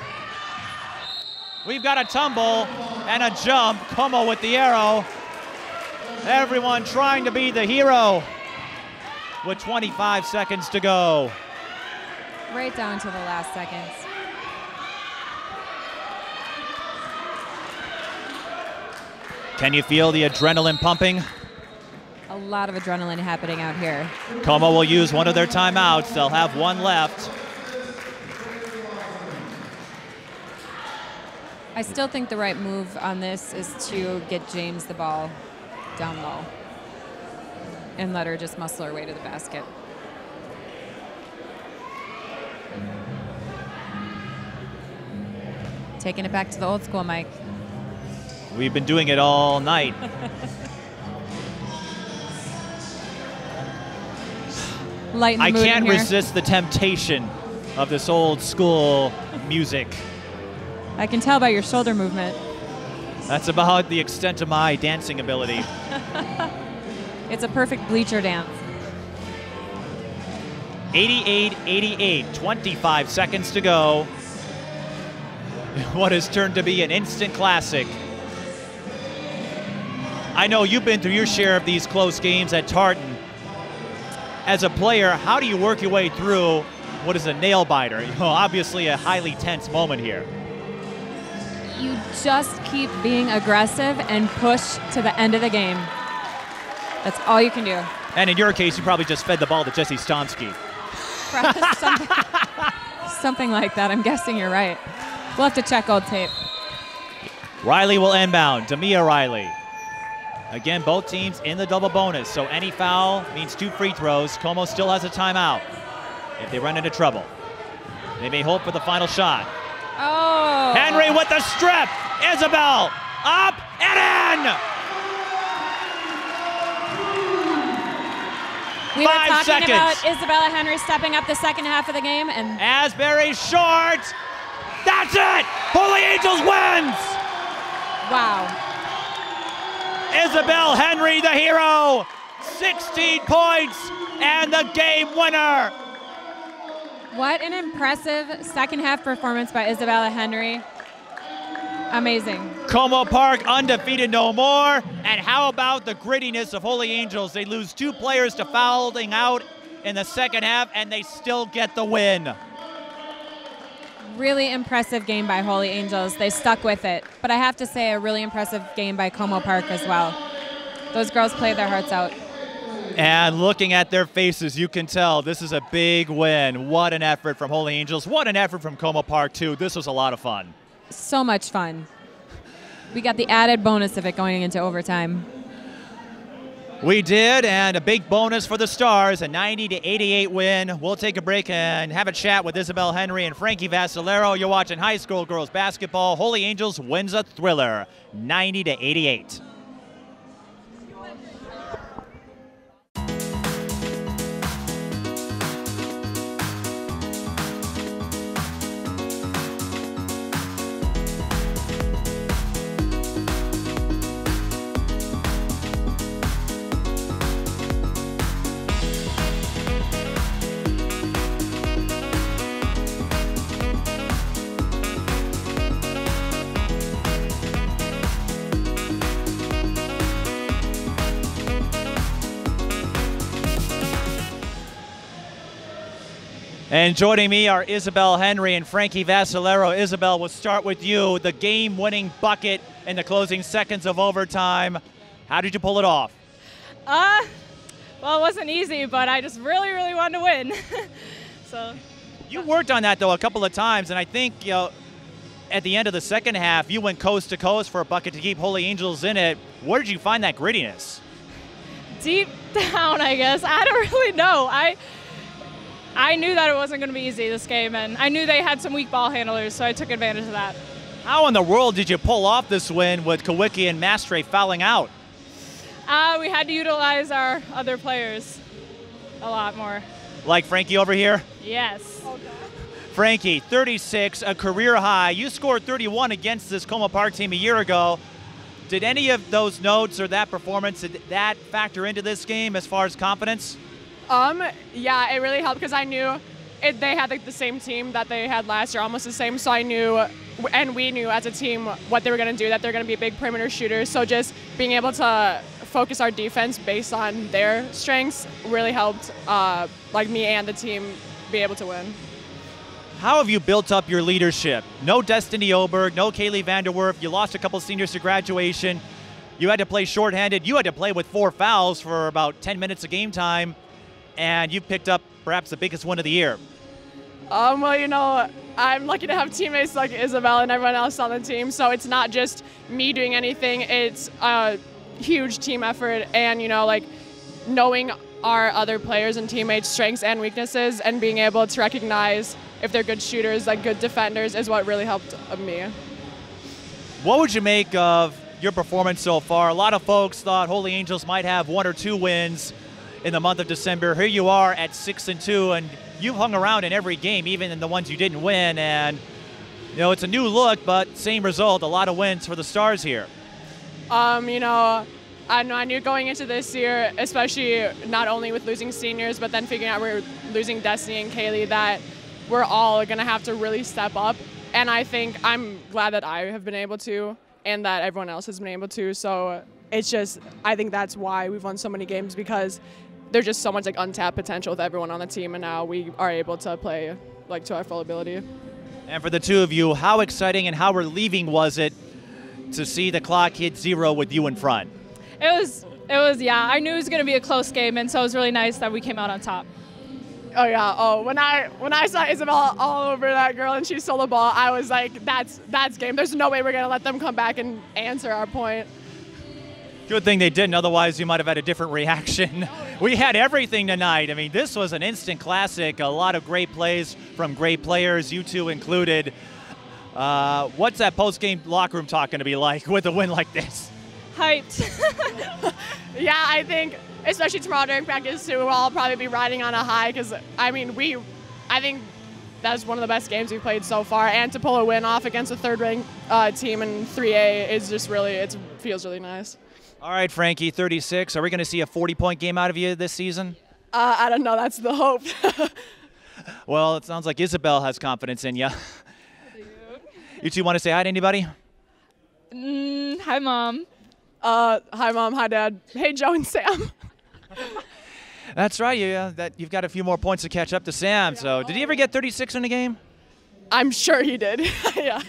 We've got a tumble and a jump. Como with the arrow. Everyone trying to be the hero with 25 seconds to go. Right down to the last seconds. Can you feel the adrenaline pumping? lot of adrenaline happening out here. Como will use one of their timeouts. They'll have one left. I still think the right move on this is to get James the ball down low and let her just muscle her way to the basket. Taking it back to the old school, Mike. We've been doing it all night. Lighten the I mood can't in here. resist the temptation of this old school music. I can tell by your shoulder movement. That's about the extent of my dancing ability. It's a perfect bleacher dance. 88-88, 25 seconds to go. What has turned to be an instant classic. I know you've been through your share of these close games at Tartan. As a player, how do you work your way through what is a nail biter? You know, obviously a highly tense moment here. You just keep being aggressive and push to the end of the game. That's all you can do. And in your case, you probably just fed the ball to Jesse Stomsky. Something like that. I'm guessing you're right. We'll have to check old tape. Riley will inbound. Damia Riley. Again, both teams in the double bonus, so any foul means 2 free throws. Como still has a timeout if they run into trouble. They may hope for the final shot. Oh! Henry with the strip. Isabel up and in. We were 5 talking seconds. about Isabella Henry stepping up the second half of the game, and Asbury short. That's it. Holy Angels wins. wow. Isabel Henry, the hero. 16 points and the game winner. What an impressive second half performance by Isabella Henry. Amazing. Como Park undefeated no more. And how about the grittiness of Holy Angels? They lose 2 players to fouling out in the second half, and they still get the win. Really impressive game by Holy Angels. They stuck with it. But I have to say, a really impressive game by Como Park as well. Those girls played their hearts out. And looking at their faces, you can tell this is a big win. What an effort from Holy Angels. What an effort from Como Park, too. This was a lot of fun. So much fun. We got the added bonus of it going into overtime. We did, and a big bonus for the Stars, a 90-88 win. We'll take a break and have a chat with Isabel Henry and Frankie Vascellaro. You're watching high school girls basketball. Holy Angels wins a thriller, 90-88. And joining me are Isabel Henry and Frankie Vascellaro. Isabel, we'll start with you. The game-winning bucket in the closing seconds of overtime. How did you pull it off? Well, it wasn't easy, but I just really, really wanted to win. So. You worked on that, though, a couple of times, and I think, you know, at the end of the second half, you went coast to coast for a bucket to keep Holy Angels in it. Where did you find that grittiness? Deep down, I guess. I don't really know. I knew that it wasn't going to be easy, this game, and I knew they had some weak ball handlers, so I took advantage of that. How in the world did you pull off this win with Kawicki and Mastre fouling out? We had to utilize our other players a lot more. Like Frankie over here? Yes. Okay. Frankie, 36, a career high. You scored 31 against this Como Park team a year ago. Did any of those notes or that performance, did that factor into this game as far as confidence? Yeah, it really helped because I knew they had like the same team that they had last year, almost the same. So I knew, and we knew as a team what they were going to do, that they're going to be big perimeter shooters. So just being able to focus our defense based on their strengths really helped like me and the team be able to win. How have you built up your leadership? No Destiny Oberg, no Kaylee Vanderwerf. You lost a couple seniors to graduation. You had to play shorthanded. You had to play with 4 fouls for about 10 minutes of game time, and you picked up perhaps the biggest win of the year. Well, you know, I'm lucky to have teammates like Isabel and everyone else on the team, so it's not just me doing anything. It's a huge team effort, and, you know, like, knowing our other players and teammates' strengths and weaknesses and being able to recognize if they're good shooters, like good defenders, is what really helped me. What would you make of your performance so far? A lot of folks thought Holy Angels might have 1 or 2 wins in the month of December. Here you are at 6-2, and you've hung around in every game, even in the ones you didn't win. And, you know, it's a new look, but same result, a lot of wins for the Stars here. You know, I knew going into this year, especially not only with losing seniors, but then figuring out we're losing Destiny and Kaylee, that we're all going to have to really step up. And I think I'm glad that I have been able to and that everyone else has been able to. So it's just, I think that's why we've won so many games, because there's just so much like untapped potential with everyone on the team, and now we are able to play like to our full ability. And for the two of you, how exciting and how relieving was it to see the clock hit 0 with you in front? It was, yeah, I knew it was going to be a close game, and so it was really nice that we came out on top. Oh yeah. Oh, when I saw Isabel all over that girl and she stole the ball, I was like, that's game. There's no way we're gonna let them come back and answer our point. Good thing they didn't, otherwise you might have had a different reaction. We had everything tonight. I mean, this was an instant classic. A lot of great plays from great players, you two included. What's that post-game locker room talk going to be like with a win like this? Hyped. Yeah, I think, especially tomorrow during practice too, we'll all probably be riding on a high, because I mean, I think that's one of the best games we've played so far, and to pull a win off against a third-ranked team in 3A is just really, it feels really nice. All right, Frankie, 36. Are we going to see a 40-point game out of you this season? I don't know. That's the hope. Well, it sounds like Isabel has confidence in you. You two want to say hi to anybody? Hi, Mom. Hi, Mom. Hi, Dad. Hey, Joe and Sam. That's right. You've got a few more points to catch up to Sam. So, did he ever get 36 in a game? I'm sure he did. Yeah.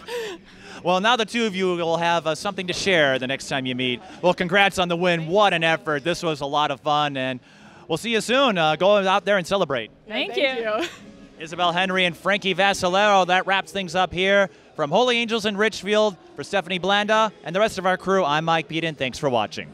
Well, now the two of you will have something to share the next time you meet. Well, congrats on the win. What an effort. This was a lot of fun, and we'll see you soon. Go out there and celebrate. Thank you. Isabel Henry and Frankie Vascellaro. That wraps things up here from Holy Angels in Richfield. For Stephanie Blanda and the rest of our crew, I'm Mike Peden. Thanks for watching.